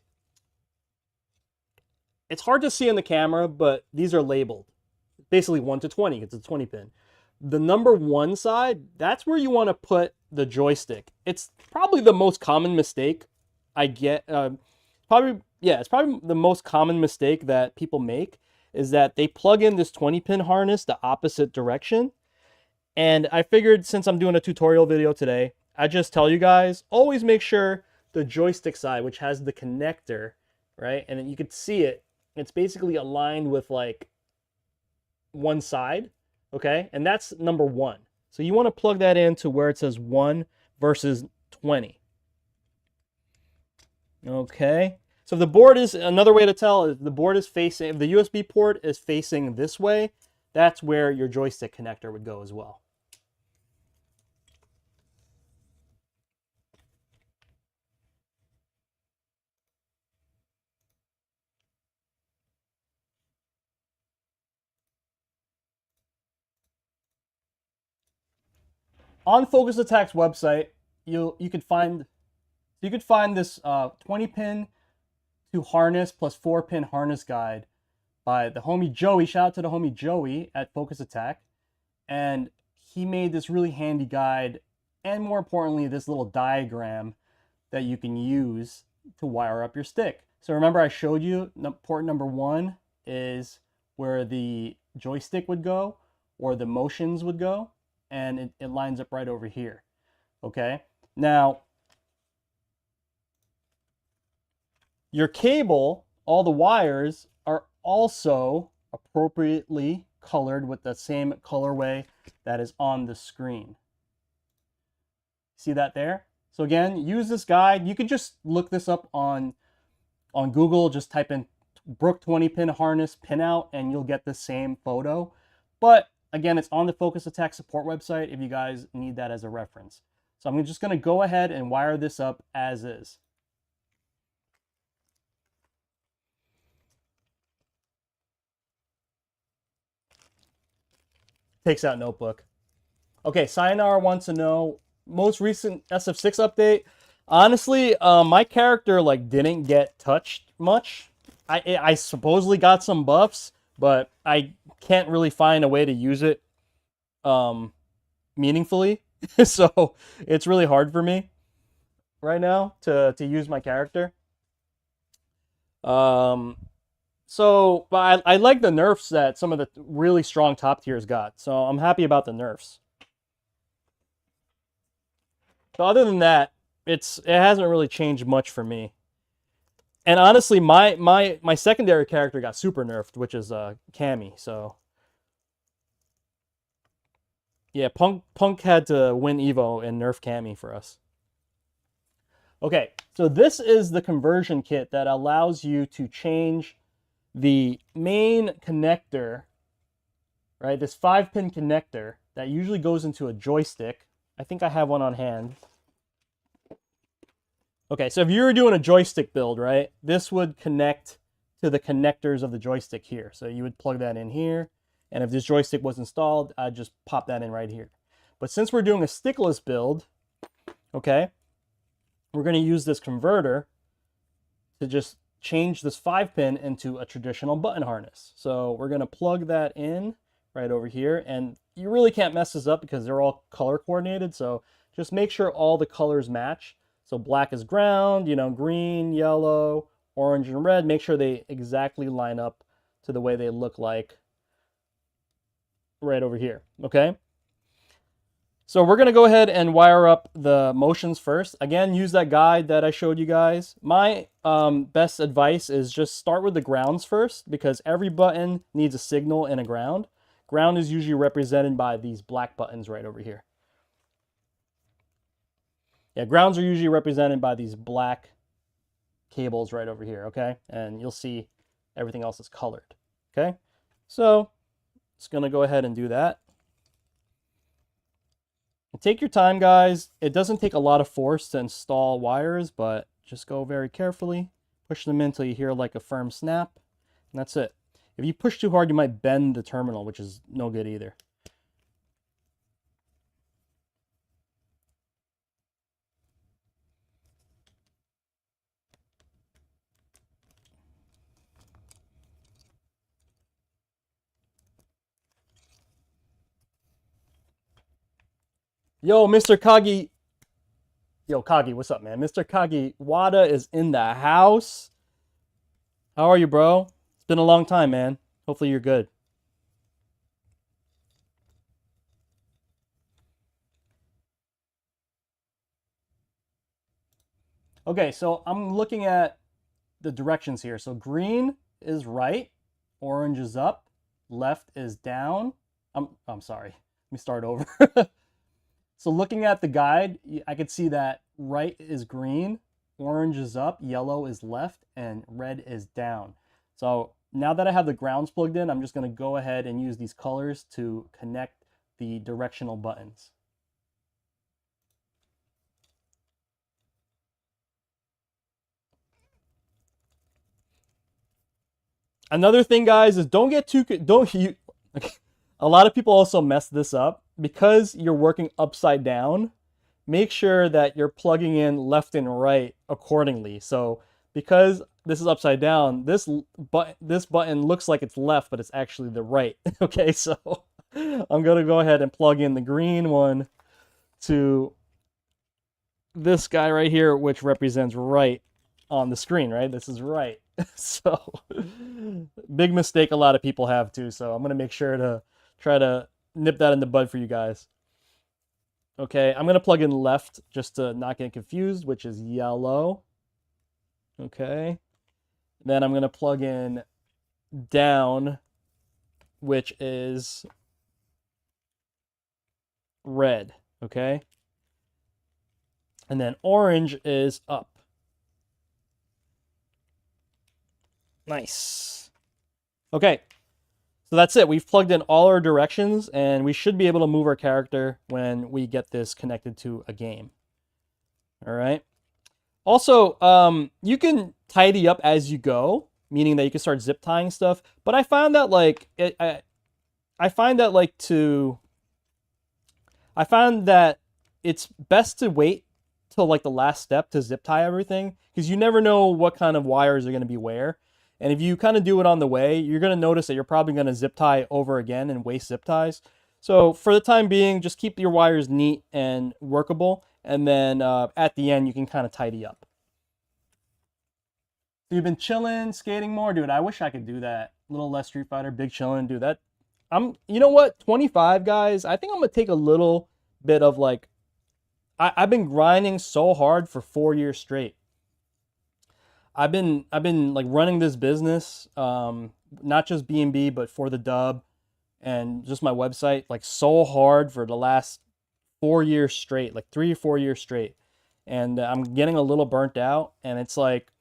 It's hard to see in the camera, but these are labeled. Basically 1 to 20, it's a 20 pin. The number 1 side, that's where you want to put the joystick. It's probably the most common mistake I get. It's probably the most common mistake that people make is that they plug in this 20 pin harness the opposite direction. And I figured since I'm doing a tutorial video today, I just tell you guys, always make sure the joystick side, which has the connector, right? And then you can see it. It's basically aligned with like one side, okay? And that's number 1. So you want to plug that into where it says 1 versus 20. Okay. So if the board is, another way to tell is the board is facing, if the USB port is facing this way, that's where your joystick connector would go as well. On Focus Attack's website, you could find this 20 pin to harness plus 4 pin harness guide by the homie Joey. Shout out to the homie Joey at Focus Attack, and he made this really handy guide, and more importantly, this little diagram that you can use to wire up your stick. So remember, I showed you port number 1 is where the joystick would go or the motions would go, and it lines up right over here. Okay, now your cable, all the wires are also appropriately colored with the same colorway that is on the screen. See that there? So again, use this guide. You could just look this up on Google, just type in Brook 20 pin harness pinout and you'll get the same photo. But again, it's on the Focus Attack support website if you guys need that as a reference. So I'm just going to go ahead and wire this up as is. Takes out notebook. Okay, Sayonara wants to know most recent SF6 update. Honestly, my character like didn't get touched much. I supposedly got some buffs, but I can't really find a way to use it meaningfully. So it's really hard for me right now to use my character. Um, but I like the nerfs that some of the really strong top tiers got. So I'm happy about the nerfs. So other than that, it hasn't really changed much for me. And honestly, my secondary character got super nerfed, which is Cammy. So yeah, Punk had to win Evo and nerf Cammy for us. Okay, so this is the conversion kit that allows you to change the main connector, right? This 5-pin connector that usually goes into a joystick. I think I have one on hand. Okay, so if you were doing a joystick build, right, this would connect to the connectors of the joystick here. So you would plug that in here, and if this joystick was installed, I'd just pop that in right here. But since we're doing a stickless build, okay, we're going to use this converter to just change this 5-pin into a traditional button harness. So we're going to plug that in right over here, and you really can't mess this up because they're all color coordinated. So just make sure all the colors match. So black is ground, green, yellow, orange, and red. Make sure they exactly line up to the way they look like right over here, okay? So we're going to go ahead and wire up the motions first. Again, use that guide that I showed you guys. My best advice is just start with the grounds first, because every button needs a signal and a ground. Ground is usually represented by these black buttons right over here. Yeah, grounds are usually represented by these black cables right over here, okay? And you'll see everything else is colored, okay? So it's going to go ahead and do that. Take your time, guys. It doesn't take a lot of force to install wires, but just go very carefully. Push them in until you hear like a firm snap, and that's it. If you push too hard, you might bend the terminal, which is no good either. Yo, Mr. Kagi. Yo, Kagi, what's up, man? Mr. Kagi Wada is in the house. How are you, bro? It's been a long time, man. Hopefully you're good. Okay, so I'm looking at the directions here. So green is right, orange is up, left is down. I'm sorry. Let me start over. So looking at the guide, I could see that right is green, orange is up, yellow is left, and red is down. So now that I have the grounds plugged in, I'm just going to go ahead and use these colors to connect the directional buttons. Another thing, guys, is don't get too, a lot of people also mess this up. Because you're working upside down, make sure that you're plugging in left and right accordingly. So because this is upside down, this button looks like it's left, but it's actually the right. Okay, so I'm going to go ahead and plug in the green one to this guy right here, which represents right on the screen, right? This is right. So big mistake a lot of people have too. So I'm going to make sure to try to nip that in the bud for you guys. Okay, I'm going to plug in left just to not get confused, which is yellow. Okay. Then I'm going to plug in down, which is red. Okay. And then orange is up. Nice. Okay. So that's it. We've plugged in all our directions, and we should be able to move our character when we get this connected to a game. All right. Also, you can tidy up as you go, meaning that you can start zip tying stuff. But I found that it's best to wait till like the last step to zip tie everything, because you never know what kind of wires are going to be where. And if you kind of do it on the way, you're going to notice that you're probably going to zip tie over again and waste zip ties. So for the time being, just keep your wires neat and workable, and then at the end you can kind of tidy up. So you've been chilling, skating more, dude. I wish I could do that. A little less Street Fighter, big chilling, dude. That you know what? 25 guys. I think I'm gonna take a little bit of like, I've been grinding so hard for 4 years straight. I've been like running this business, not just BnB, but for the dub and just my website, like so hard for the last 4 years straight, like 3 or 4 years straight. And I'm getting a little burnt out, and it's like,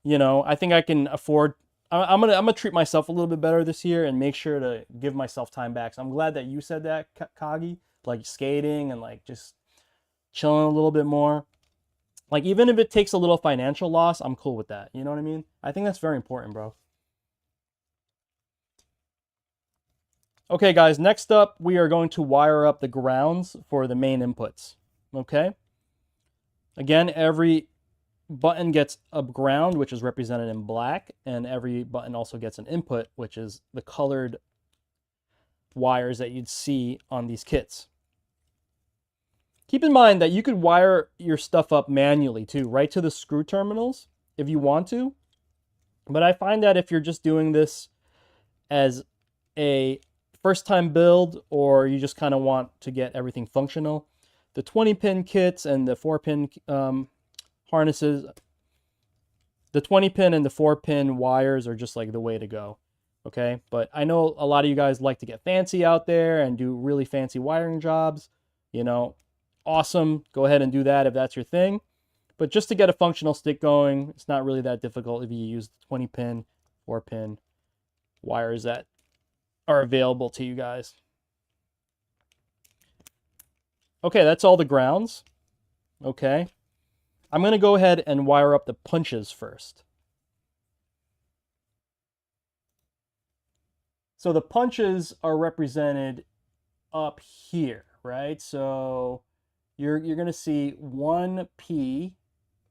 I think I can afford. I'm gonna treat myself a little bit better this year and make sure to give myself time back. So I'm glad that you said that, Kagi, like skating and like just chilling a little bit more. Like even if it takes a little financial loss, I'm cool with that. You know what I mean? I think that's very important, bro. Okay, guys, next up, we are going to wire up the grounds for the main inputs. Okay? Again, every button gets a ground, which is represented in black, and every button also gets an input, which is the colored wires that you'd see on these kits. Keep in mind that you could wire your stuff up manually too, right to the screw terminals if you want to. But I find that if you're just doing this as a first time build, or you just kind of want to get everything functional, the 20-pin kits and the 4-pin harnesses, the 20-pin and the 4-pin wires are just like the way to go. Okay, but I know a lot of you guys like to get fancy out there and do really fancy wiring jobs. Awesome, go ahead and do that if that's your thing. But just to get a functional stick going, it's not really that difficult if you use the 20-pin, 4-pin wires that are available to you guys. Okay, that's all the grounds. Okay, I'm going to go ahead and wire up the punches first. So the punches are represented up here, right? So you're going to see 1P,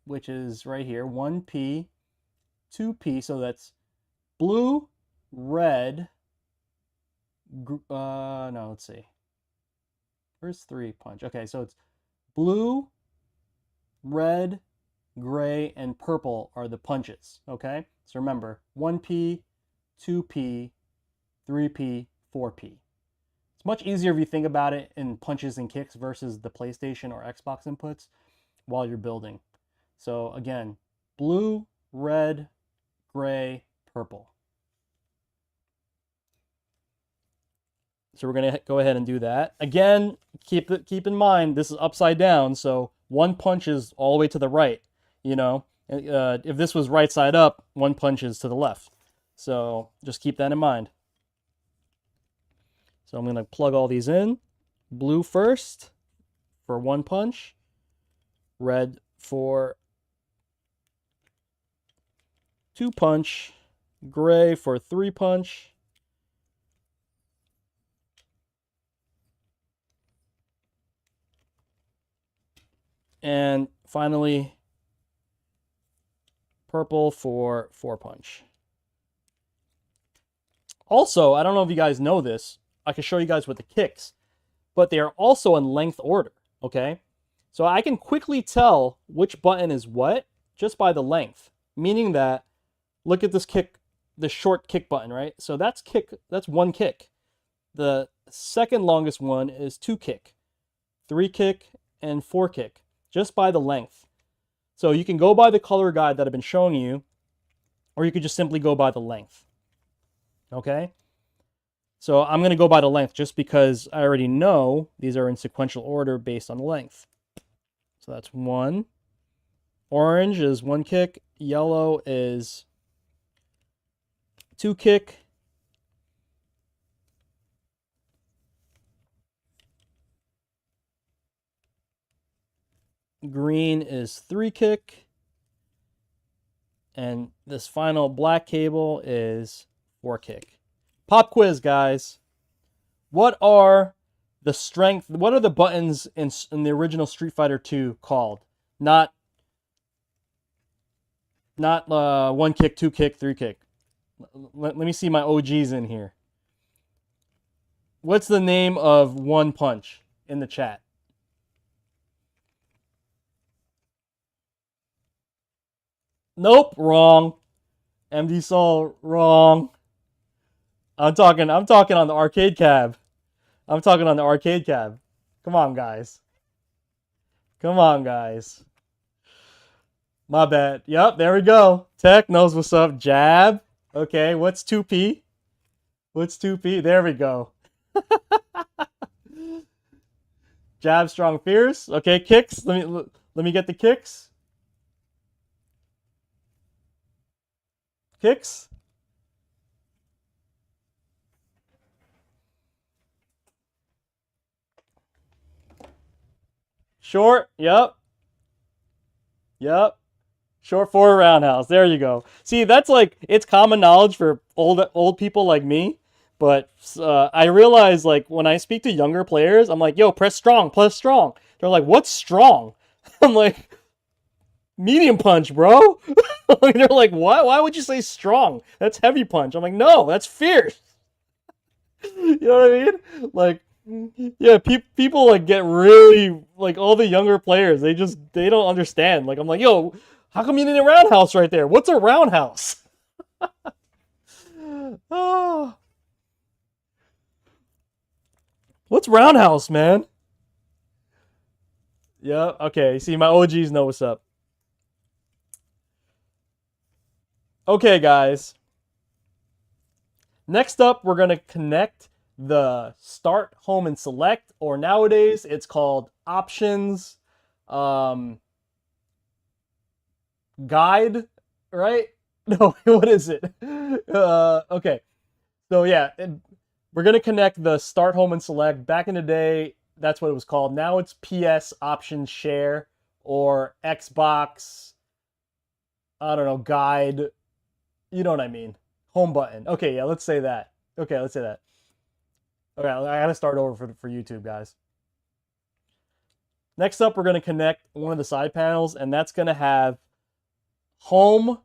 which is right here, 1P, 2P, so that's blue, red, no, let's see. Where's 3 punch? Okay, so it's blue, red, gray, and purple are the punches, okay? So remember, 1P, 2P, 3P, 4P. It's much easier if you think about it in punches and kicks versus the PlayStation or Xbox inputs while you're building. So again, blue, red, gray, purple. So we're going to go ahead and do that. Again, keep in mind, this is upside down, so one punch is all the way to the right. If this was right side up, one punch is to the left. So just keep that in mind. So I'm going to plug all these in. Blue first for 1 punch. Red for 2 punch. Gray for 3 punch. And finally, purple for 4 punch. Also, I don't know if you guys know this. I can show you guys with the kicks, but they are also in length order, okay? So I can quickly tell which button is what just by the length, meaning that, look at this kick, the short kick button, right? So that's 1 kick. The second longest one is 2 kick, 3 kick, and 4 kick, just by the length. So you can go by the color guide that I've been showing you, or you could just simply go by the length, okay? So I'm going to go by the length just because I already know these are in sequential order based on the length. So that's 1. Orange is 1 kick. Yellow is 2 kick. Green is 3 kick. And this final black cable is 4 kick. Pop quiz, guys. What are the buttons in the original Street Fighter 2 called? Not 1 kick, 2 kick, 3 kick. Let me see my OGs in here. What's the name of one punch in the chat? Nope, wrong. MD Soul, wrong. I'm talking on the arcade cab. I'm talking on the arcade cab. Come on, guys. Come on, guys. My bad. Yep, there we go. Tech knows what's up. Jab. Okay, what's 2P? What's 2P? There we go. Jab, strong, fierce. Okay, kicks. Let me get the kicks. Kicks. Short. Yep. Yep. Short forward roundhouse. There you go. See, that's like, it's common knowledge for old people like me. But I realize, like, when I speak to younger players, I'm like, yo, press strong, press strong. They're like, what's strong? I'm like, medium punch, bro. They're like, what? Why would you say strong? That's heavy punch. I'm like, no, that's fierce. You know what I mean? Like, yeah, people like get really, like, all the younger players, they don't understand. Like, I'm like, yo, how come you need a roundhouse right there? What's a roundhouse? Oh, what's roundhouse, man? Yeah, okay. See, my OGs know what's up. Okay, guys. Next up, we're going to connect the start, home, and select, or nowadays it's called options, guide, right? No, what is it? Okay. So yeah, we're going to connect the start, home, and select. Back in the day, that's what it was called. Now it's PS options share or Xbox, I don't know, guide. You know what I mean. Home button. Okay, yeah, let's say that. Okay, let's say that. Okay, I gotta start over for YouTube, guys. Next up, we're gonna connect one of the side panels, and that's gonna have home,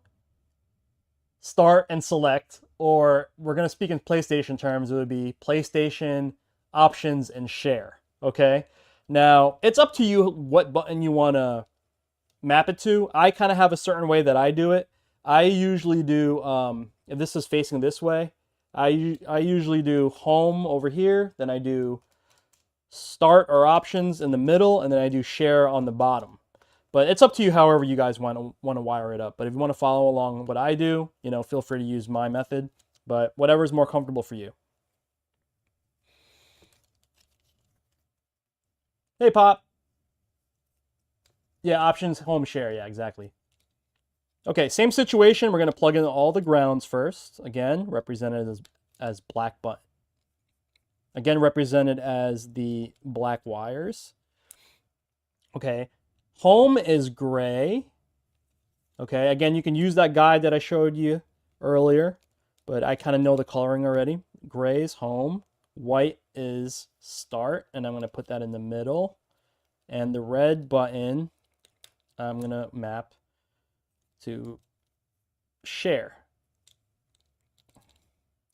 start, and select, or we're gonna speak in PlayStation terms, it would be PlayStation, options, and share. Okay? Now, it's up to you what button you wanna map it to. I kind of have a certain way that I do it. I usually do, if this is facing this way, I usually do home over here, then I do start or options in the middle, and then I do share on the bottom. But it's up to you however you guys want to wire it up. But if you want to follow along what I do, you know, feel free to use my method. But whatever is more comfortable for you. Hey, Pop. Yeah, options, home, share. Yeah, exactly. Okay, same situation. We're going to plug in all the grounds first. Again, represented as black button. Again, represented as the black wires. Okay, home is gray. Okay, again, you can use that guide that I showed you earlier, but I kind of know the coloring already. Gray is home. White is start, and I'm going to put that in the middle. And the red button, I'm going to map to share.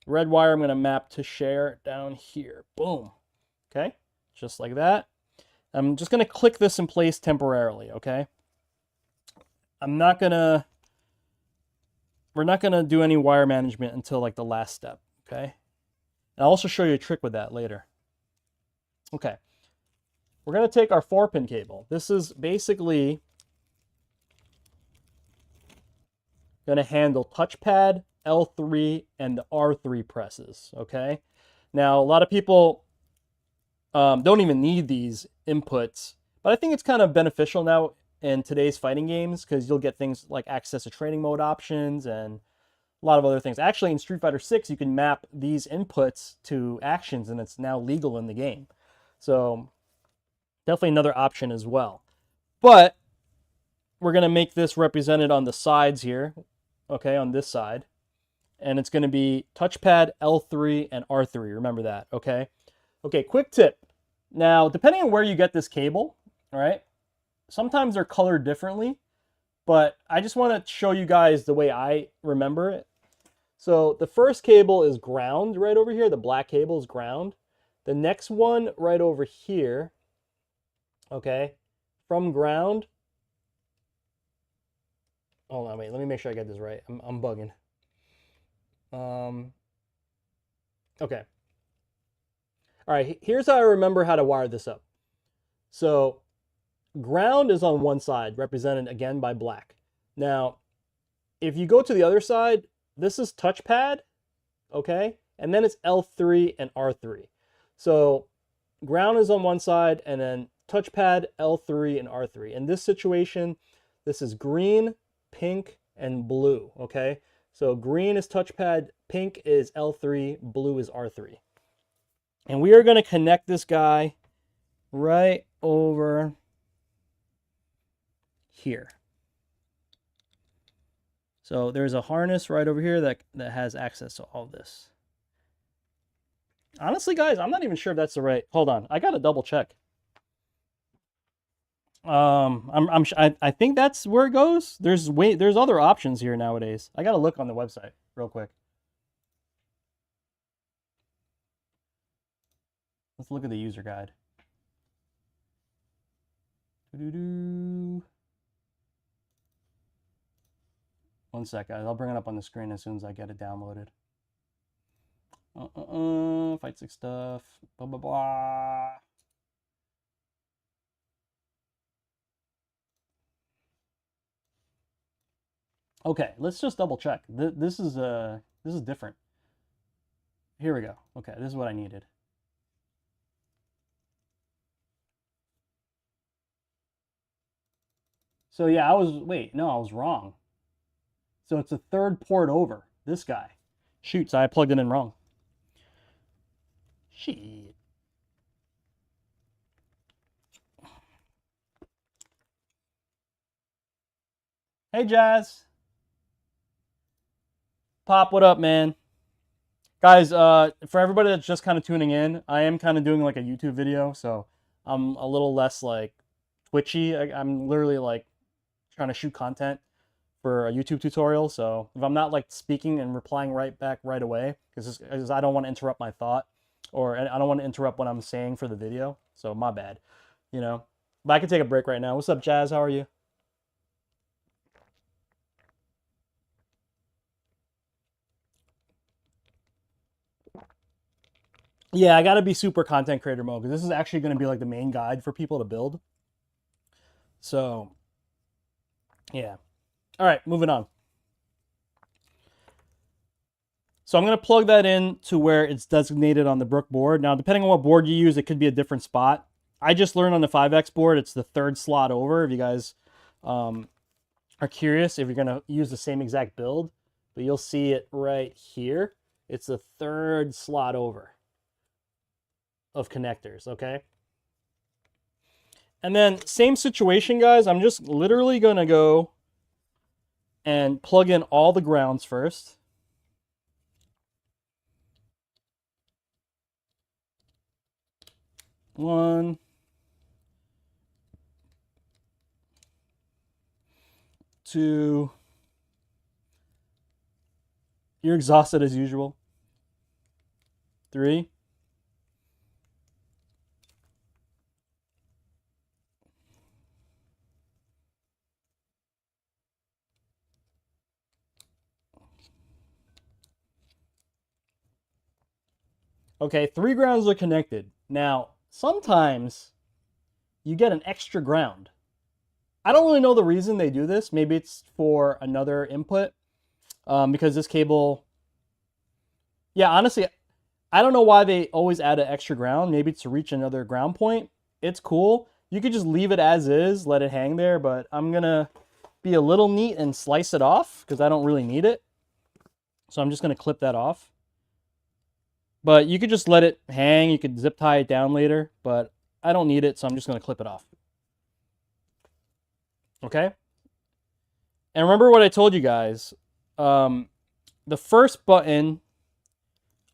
Red wire I'm going to map to share down here. Boom. Okay, just like that. I'm just going to click this in place temporarily, okay? We're not going to do any wire management until like the last step, okay? And I'll also show you a trick with that later. Okay. We're going to take our 4-pin cable. This is basically going to handle touchpad, L3, and the R3 presses, okay? Now, a lot of people don't even need these inputs, but I think it's kind of beneficial now in today's fighting games because you'll get things like access to training mode options and a lot of other things. Actually, in Street Fighter 6, you can map these inputs to actions, and it's now legal in the game. So, definitely another option as well. But we're going to make this represented on the sides here, okay, on this side. And it's going to be touchpad, L3, and R3. Remember that, okay? Okay, quick tip. Now, depending on where you get this cable, all right, sometimes they're colored differently, but I just want to show you guys the way I remember it. So the first cable is ground right over here. The black cable is ground. The next one right over here, okay, from ground. Hold on, wait, let me make sure I get this right. I'm bugging. Okay. All right, here's how I remember how to wire this up. So ground is on one side, represented again by black. Now, if you go to the other side, this is touchpad, okay? And then it's L3 and R3. So ground is on one side, and then touchpad, L3 and R3. In this situation, this is green, pink, and blue, okay? So green is touchpad, pink is L3, blue is R3. And we are going to connect this guy right over here. So there's a harness right over here that has access to all this. Honestly, guys, I'm not even sure if that's the right. Hold on, I gotta double check. I think that's where it goes. There's other options here nowadays. I gotta look on the website real quick. Let's look at the user guide. One sec, guys. I'll bring it up on the screen as soon as I get it downloaded. Fightstick stuff. Blah blah blah. Okay, let's just double check. This is different. Here we go. Okay, this is what I needed. So yeah, I was wrong. So it's a third port over. This guy. Shoot, so I plugged it in wrong. Shit. Hey, Jazz. Pop, what up, man? Guys, for everybody that's just kind of tuning in, I am kind of doing like a YouTube video, so I'm a little less like twitchy. I'm literally like trying to shoot content for a YouTube tutorial, so if I'm not like speaking and replying right back right away, because I don't want to interrupt my thought, or I don't want to interrupt what I'm saying for the video, so my bad, you know. But I can take a break right now. What's up, Jazz? How are you? Yeah, I got to be super content creator mode, because this is actually going to be like the main guide for people to build. So, yeah. All right, moving on. So I'm going to plug that in to where it's designated on the Brook board. Now, depending on what board you use, it could be a different spot. I just learned on the 5X board, it's the third slot over. If you guys are curious if you're going to use the same exact build, but you'll see it right here. It's the third slot over of connectors, okay? And then same situation, guys. I'm just literally going to go and plug in all the grounds first. One, two. You're exhausted as usual. 3. Okay, 3 grounds are connected. Now, sometimes you get an extra ground. I don't really know the reason they do this. Maybe it's for another input, because this cable... Yeah, honestly, I don't know why they always add an extra ground. Maybe it's to reach another ground point. It's cool. You could just leave it as is, let it hang there, but I'm going to be a little neat and slice it off because I don't really need it. So I'm just going to clip that off. But you could just let it hang. You could zip tie it down later, but I don't need it, so I'm just going to clip it off. Okay? And remember what I told you guys. The first button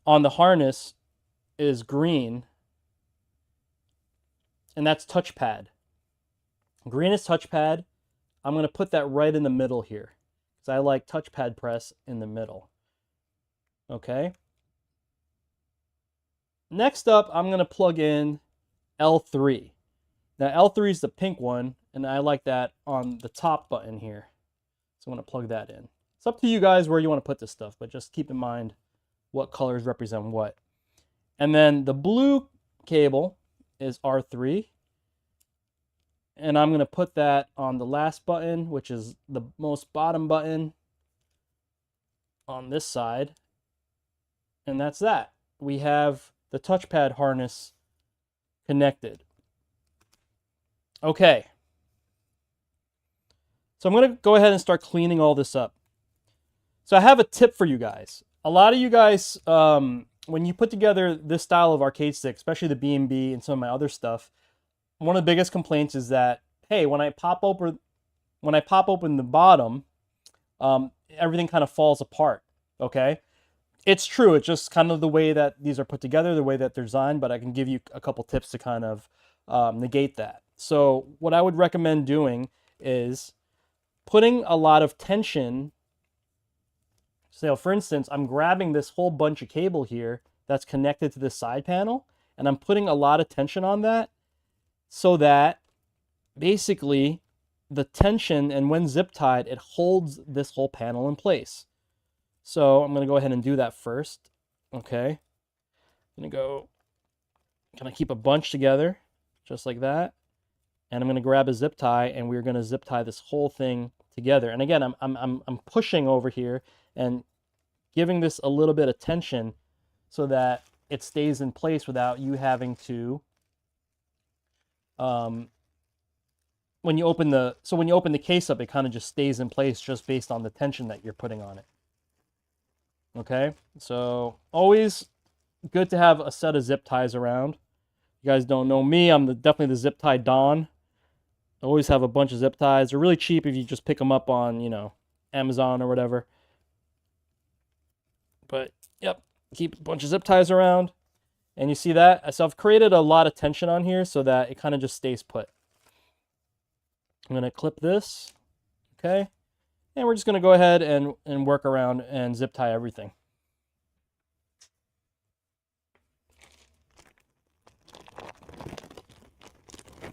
on the harness is green, and that's touchpad. Green is touchpad. I'm going to put that right in the middle here because I like touchpad press in the middle. Okay? next up, I'm going to plug in L3. Now, L3 is the pink one, and I like that on the top button here. So I'm going to plug that in. It's up to you guys where you want to put this stuff, but just keep in mind what colors represent what. And then the blue cable is R3. And I'm going to put that on the last button, which is the most bottom button on this side. And that's that. We have the touchpad harness connected. Okay. So I'm going to go ahead and start cleaning all this up. So I have a tip for you guys. A lot of you guys, when you put together this style of arcade stick, especially the BnB and some of my other stuff, one of the biggest complaints is that, hey, when I pop open the bottom, everything kind of falls apart. Okay, it's true. It's just kind of the way that these are put together, the way that they're designed. But I can give you a couple tips to kind of negate that. So what I would recommend doing is putting a lot of tension. So for instance, I'm grabbing this whole bunch of cable here that's connected to this side panel, and I'm putting a lot of tension on that so that basically the tension, and when zip tied, it holds this whole panel in place. So I'm going to go ahead and do that first. Okay. I'm going to go, kind of keep a bunch together just like that. And I'm going to grab a zip tie, and we're going to zip tie this whole thing together. And again, I'm pushing over here and giving this a little bit of tension so that it stays in place without you having to when you open the case up, it kind of just stays in place just based on the tension that you're putting on it. Okay, so always good to have a set of zip ties around. You guys don't know me, I'm definitely the zip tie Don. Always have a bunch of zip ties. They're really cheap if you just pick them up on, Amazon or whatever. But yep, keep a bunch of zip ties around. And you see that? So I've created a lot of tension on here so that it kind of just stays put. I'm going to clip this, okay? And we're just going to go ahead and work around and zip tie everything.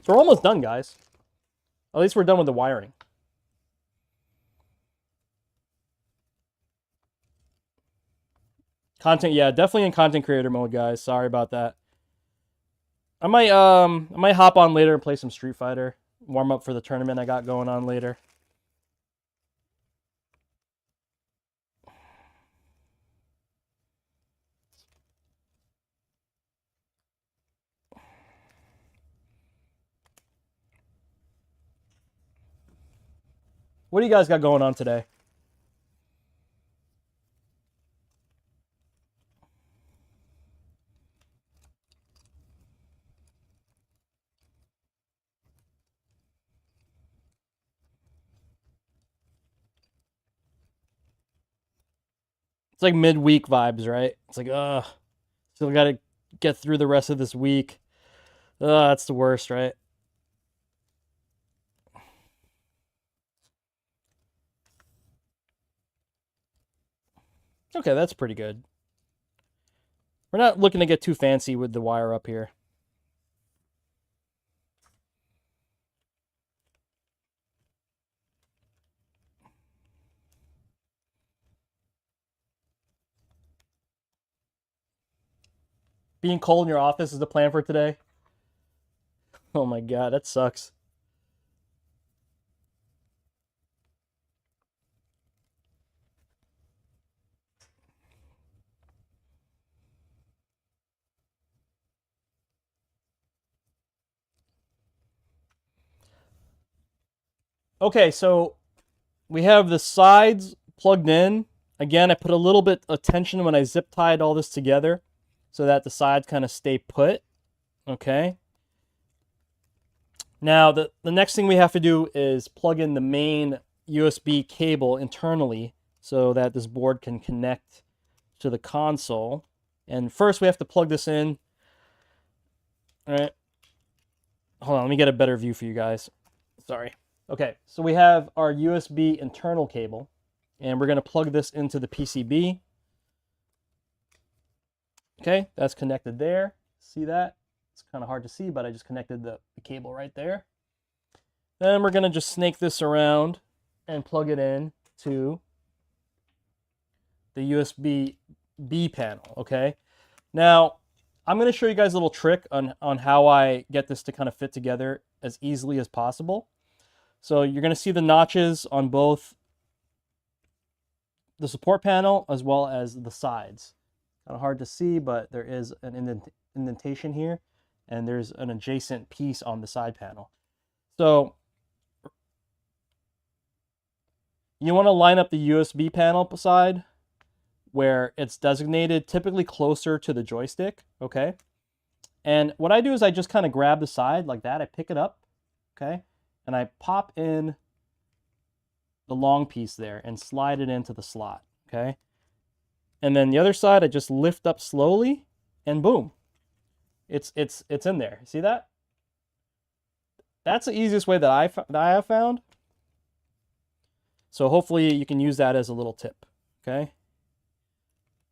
So we're almost done, guys. At least we're done with the wiring. Content, yeah, definitely in content creator mode, guys. Sorry about that. I might hop on later and play some Street Fighter. Warm up for the tournament I got going on later. What do you guys got going on today? It's like midweek vibes, right? It's like, still got to get through the rest of this week. That's the worst, right? Okay, that's pretty good. We're not looking to get too fancy with the wire up here. Being cold in your office is the plan for today? Oh my god, that sucks. Okay, so we have the sides plugged in. Again, I put a little bit of tension when I zip tied all this together so that the sides kind of stay put. Okay. Now, the next thing we have to do is plug in the main USB cable internally so that this board can connect to the console. And first we have to plug this in. All right. Hold on, let me get a better view for you guys. Sorry. Okay, so we have our USB internal cable, and we're going to plug this into the PCB. Okay, that's connected there. See that? It's kind of hard to see, but I just connected the cable right there. Then we're going to just snake this around and plug it in to the USB-B panel, okay? Now, I'm going to show you guys a little trick on how I get this to kind of fit together as easily as possible. So you're going to see the notches on both the support panel as well as the sides. Kind of hard to see, but there is an indentation here, and there's an adjacent piece on the side panel. So you want to line up the USB panel side where it's designated, typically closer to the joystick, okay? And what I do is I just kind of grab the side like that. I pick it up, okay? And I pop in the long piece there and slide it into the slot, okay? And then the other side, I just lift up slowly, and boom, it's in there. See that? That's the easiest way that I have found. So hopefully you can use that as a little tip, okay?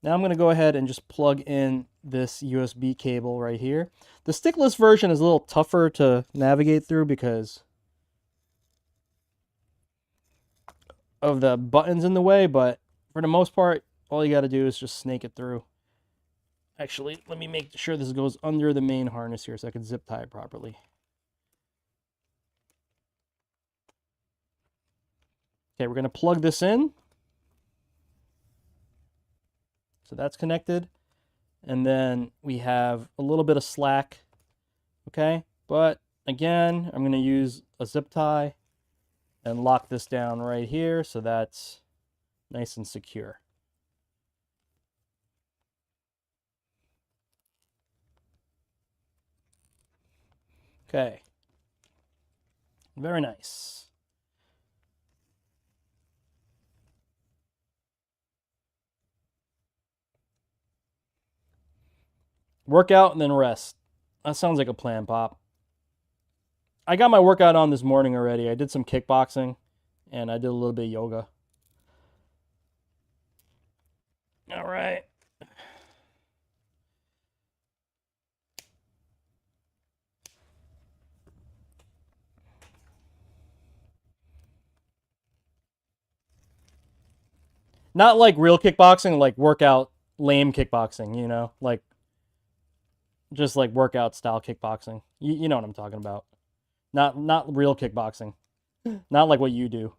Now I'm going to go ahead and just plug in this USB cable right here. The stickless version is a little tougher to navigate through because of the buttons in the way, but for the most part, all you got to do is just snake it through. Actually, let me make sure this goes under the main harness here so I can zip tie it properly. Okay, we're going to plug this in. So that's connected. And then we have a little bit of slack. Okay, but again, I'm going to use a zip tie and lock this down right here so that's nice and secure. Okay, very nice. Workout and then rest. That sounds like a plan, Pop. I got my workout on this morning already. I did some kickboxing and I did a little bit of yoga. All right. Not like real kickboxing, like workout lame kickboxing, you know? Like just like workout style kickboxing. You know what I'm talking about. Not real kickboxing. Not like what you do.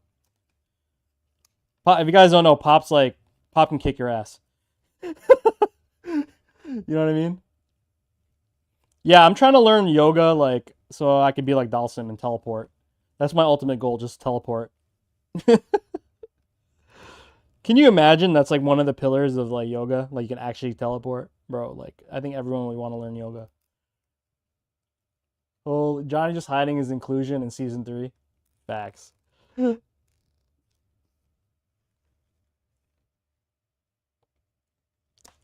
Pop, if you guys don't know, Pop can kick your ass. You know what I mean? Yeah, I'm trying to learn yoga like so I could be like Dalsim and teleport. That's my ultimate goal, just teleport. Can you imagine that's like one of the pillars of like yoga? Like you can actually teleport? Bro, like I think everyone would want to learn yoga. Oh, Johnny just hiding his inclusion in season 3. Facts.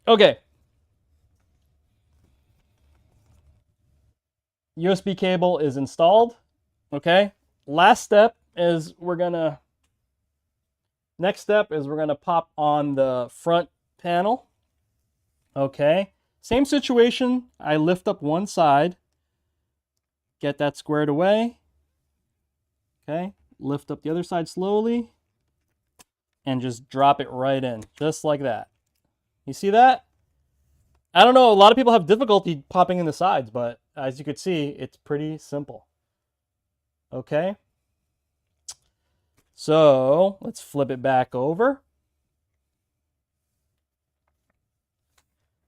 Okay. USB cable is installed. Okay. Next step is we're gonna pop on the front panel. Okay. Same situation. I lift up one side. Get that squared away. Okay. Lift up the other side slowly. And just drop it right in. Just like that. You see that? I don't know. A lot of people have difficulty popping in the sides, but as you could see, it's pretty simple. Okay. So let's flip it back over.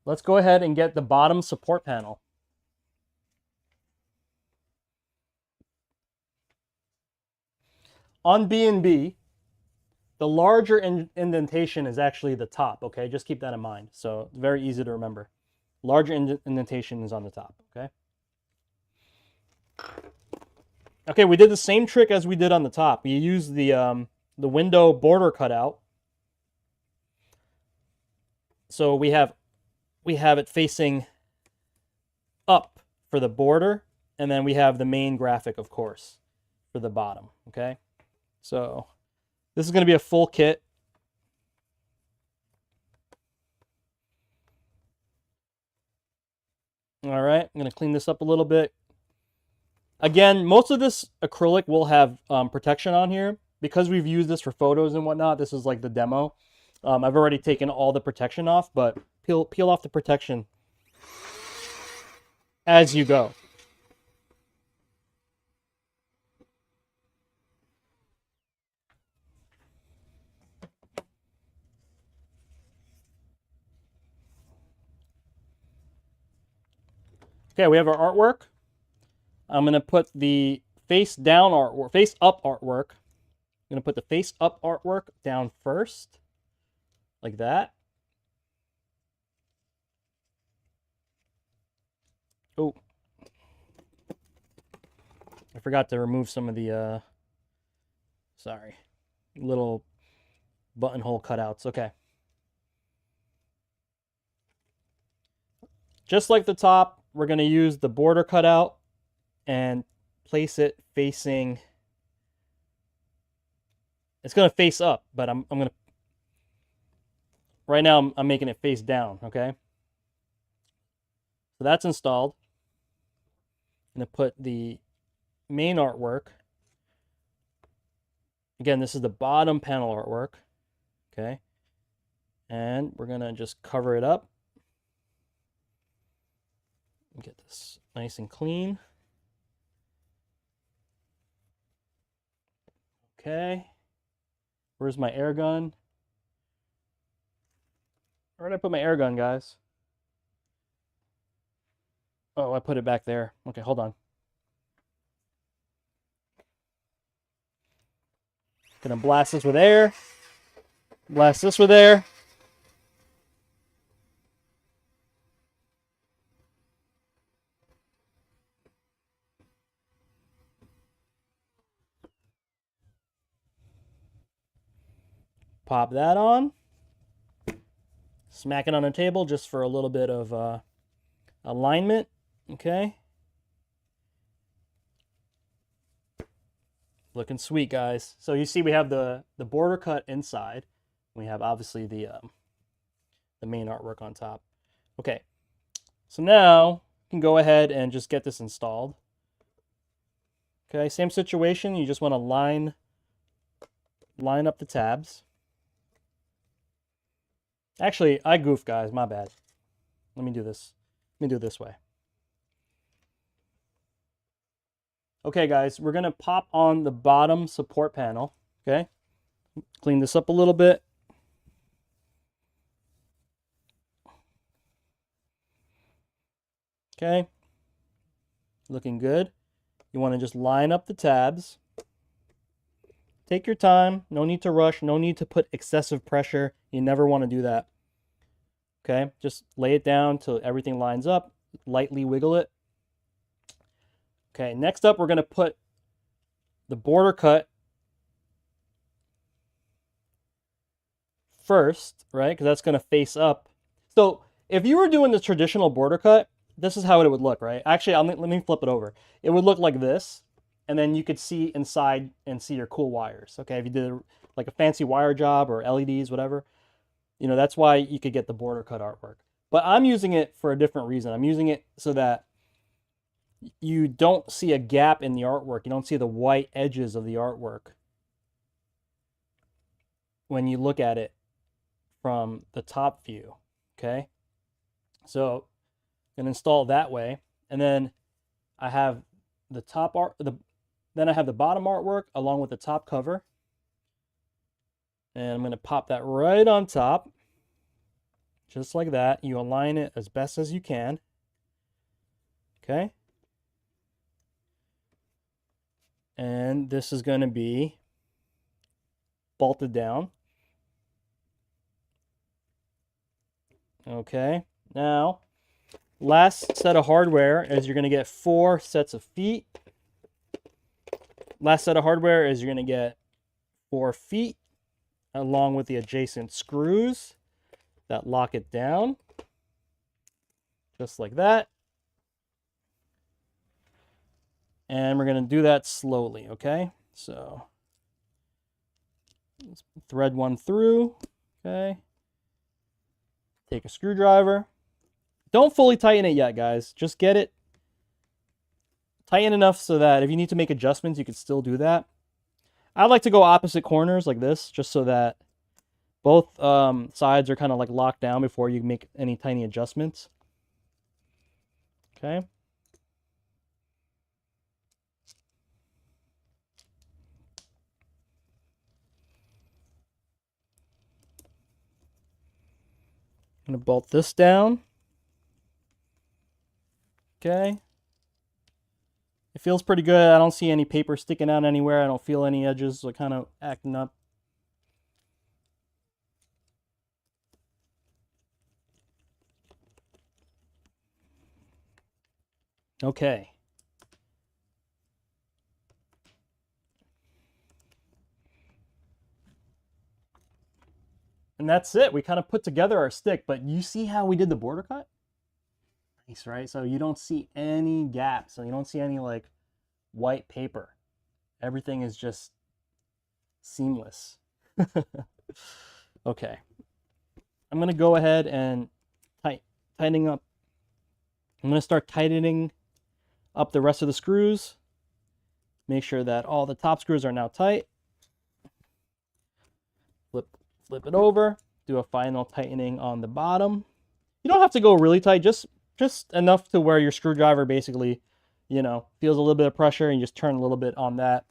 Let's go ahead and get the bottom support panel. On BnB, the larger indentation is actually the top, okay? Just keep that in mind. So it's very easy to remember. Larger indentation is on the top, okay? Okay, we did the same trick as we did on the top. We used the window border cutout. So we have it facing up for the border, and then we have the main graphic, of course, for the bottom, okay? So this is going to be a full kit. All right, I'm going to clean this up a little bit. Again, most of this acrylic will have protection on here. Because we've used this for photos and whatnot, this is like the demo. I've already taken all the protection off, but peel off the protection as you go. Okay, we have our artwork. I'm going to put the face down artwork, face up artwork. I'm going to put the face up artwork down first, like that. Oh, I forgot to remove some of the, sorry, little buttonhole cutouts. Okay. Just like the top, we're going to use the border cutout and place it facing, it's going to face up, but I'm going to, right now I'm making it face down, okay? So that's installed. I'm going to put the main artwork. Again, this is the bottom panel artwork, okay? And we're going to just cover it up. Get this nice and clean. Okay. Where's my air gun? Where did I put my air gun, guys? Oh, I put it back there. Okay, hold on. Gonna blast this with air. Blast this with air. Pop that on. Smack it on the table just for a little bit of alignment. Okay. Looking sweet, guys. So you see we have the border cut inside. We have obviously the main artwork on top. Okay. So now you can go ahead and just get this installed. Okay, same situation. You just want to line up the tabs. Actually, I goofed, guys. My bad. Let me do this. Let me do it this way. Okay, guys, we're going to pop on the bottom support panel. Okay. Clean this up a little bit. Okay. Looking good. You want to just line up the tabs. Take your time. No need to rush. No need to put excessive pressure. You never want to do that. Okay. Just lay it down till everything lines up. Lightly wiggle it. Okay. Next up, we're going to put the border cut first, right? Because that's going to face up. So if you were doing the traditional border cut, this is how it would look, right? Actually, let me flip it over. It would look like this, and then you could see inside and see your cool wires. Okay, if you did like a fancy wire job or LEDs, whatever, you know, that's why you could get the border cut artwork. But I'm using it for a different reason. I'm using it so that you don't see a gap in the artwork. You don't see the white edges of the artwork when you look at it from the top view. Okay, so and install that way, and then I have the top art, then I have the bottom artwork along with the top cover, and I'm going to pop that right on top, just like that. You align it as best as you can. Okay, and this is going to be bolted down. Okay, now last set of hardware is you're going to get 4 sets of feet. Last set of hardware is you're going to get 4 feet along with the adjacent screws that lock it down. Just like that. And we're going to do that slowly, okay? So let's thread one through, okay? Take a screwdriver, Don't fully tighten it yet, guys. Just get it tighten enough so that if you need to make adjustments, you can still do that. I like to go opposite corners like this, just so that both sides are kind of like locked down before you make any tiny adjustments. Okay. I'm going to bolt this down. Okay. It feels pretty good. I don't see any paper sticking out anywhere. I don't feel any edges like kind of acting up. Okay. And that's it. We kind of put together our stick, but you see how we did the border cut? Nice, right? So you don't see any gaps. So you don't see any like white paper. Everything is just seamless. Okay. I'm going to go ahead and tightening up. I'm going to start tightening up the rest of the screws. Make sure that all the top screws are now tight. Flip it over. Do a final tightening on the bottom. You don't have to go really tight, just enough to where your screwdriver basically, you know, feels a little bit of pressure, and you just turn a little bit on that.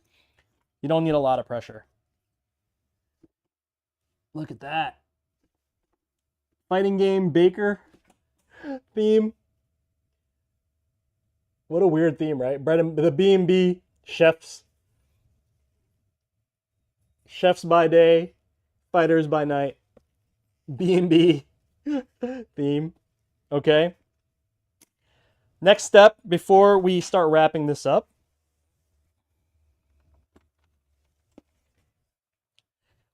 You don't need a lot of pressure. Look at that. Fighting game Baker theme. What a weird theme, right? The BnB chefs. Chefs by day, fighters by night. BnB theme. Okay. Next step before we start wrapping this up.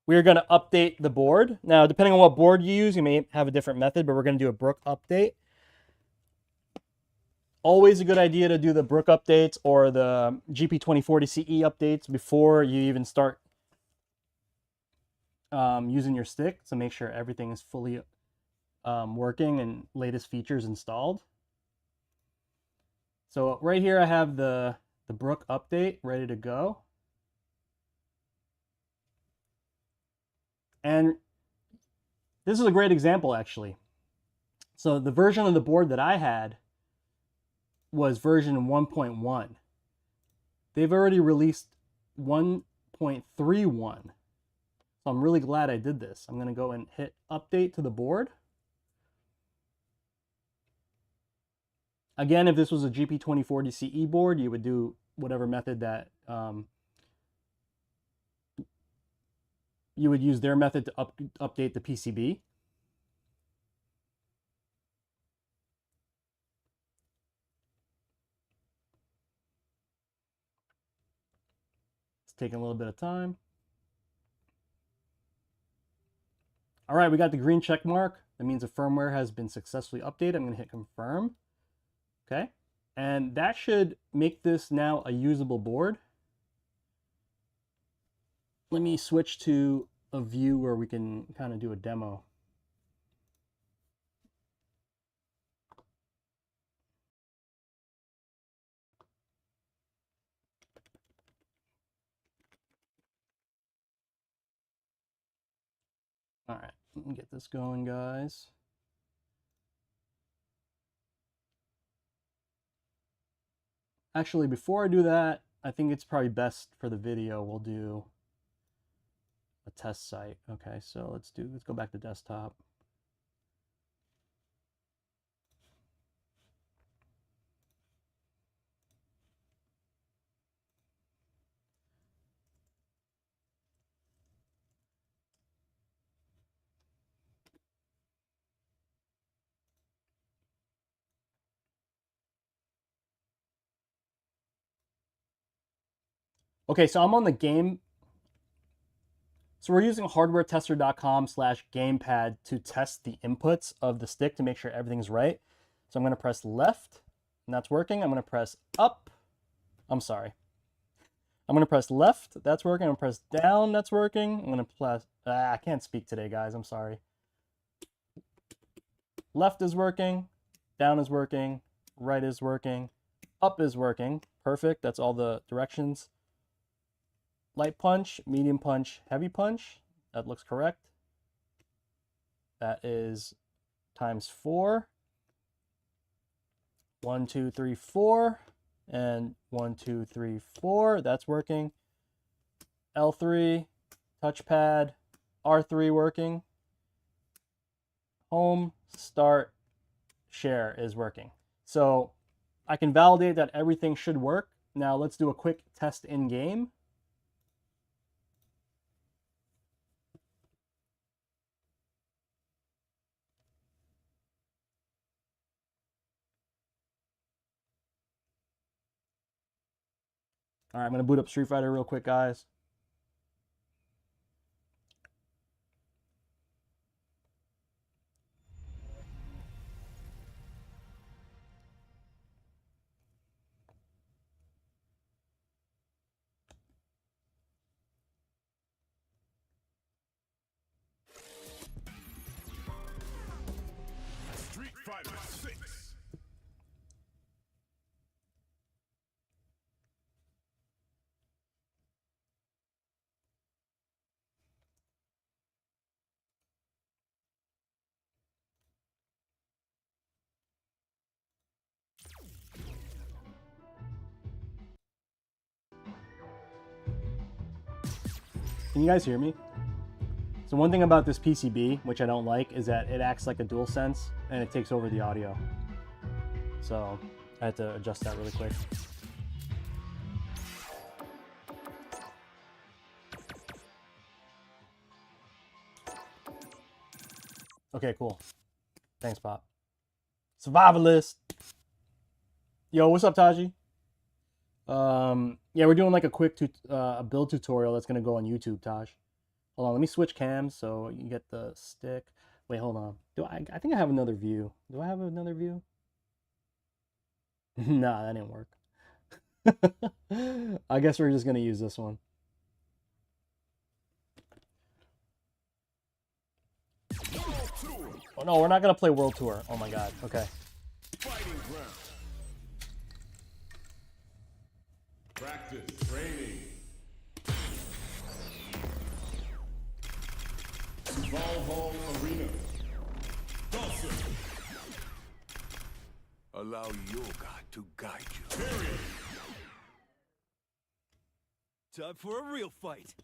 We're going to update the board. Now, depending on what board you use, you may have a different method, but we're going to do a Brook update. Always a good idea to do the Brook updates or the GP2040 CE updates before you even start using your stick, to make sure everything is fully working and latest features installed. So right here I have the Brook update ready to go. And this is a great example, actually. So the version of the board that I had was version 1.1. They've already released 1.31. So I'm really glad I did this. I'm going to go and hit update to the board. Again, if this was a GP2040 CE board, you would do whatever method that you would use their method to update the PCB. It's taking a little bit of time. All right, we got the green check mark. That means the firmware has been successfully updated. I'm going to hit confirm. Okay, and that should make this now a usable board. Let me switch to a view where we can kind of do a demo. All right, let me get this going, guys. Actually, before I do that, I think it's probably best for the video, we'll do a test site. Okay, so let's go back to desktop. Okay, so I'm on the game. So we're using hardwaretester.com/gamepad to test the inputs of the stick to make sure everything's right. So I'm going to press left, and that's working. I'm going to press up. I'm sorry. I'm going to press left. That's working. I'm going to press down. That's working. I'm going to press... I can't speak today, guys. I'm sorry. Left is working. Down is working. Right is working. Up is working. Perfect. That's all the directions. Light punch, medium punch, heavy punch. That looks correct. That is times 4. 1, 2, 3, 4. And 1, 2, 3, 4. That's working. L3, touchpad, R3 working. Home, start, share is working. So I can validate that everything should work. Now let's do a quick test in game. All right, I'm going to boot up Street Fighter real quick, guys.
Street Fighter 6.
Can you guys hear me? So one thing about this PCB, which I don't like, is that it acts like a DualSense and it takes over the audio. So I had to adjust that really quick. Okay, cool. Thanks, Pop. Survivalist. Yo, what's up, Taji? Yeah, we're doing like a quick a build tutorial that's gonna go on YouTube, Taj. Hold on, let me switch cams so you get the stick. Wait, hold on. I think I have another view. Do I have another view? Nah, that didn't work. I guess we're just gonna use this one. Oh no, we're not gonna play World Tour. Oh my god. Okay.
Fighting ground. Practice, training. Valhall Arena. Dawson.
Allow yoga to guide you.
Period.
Time for a real fight.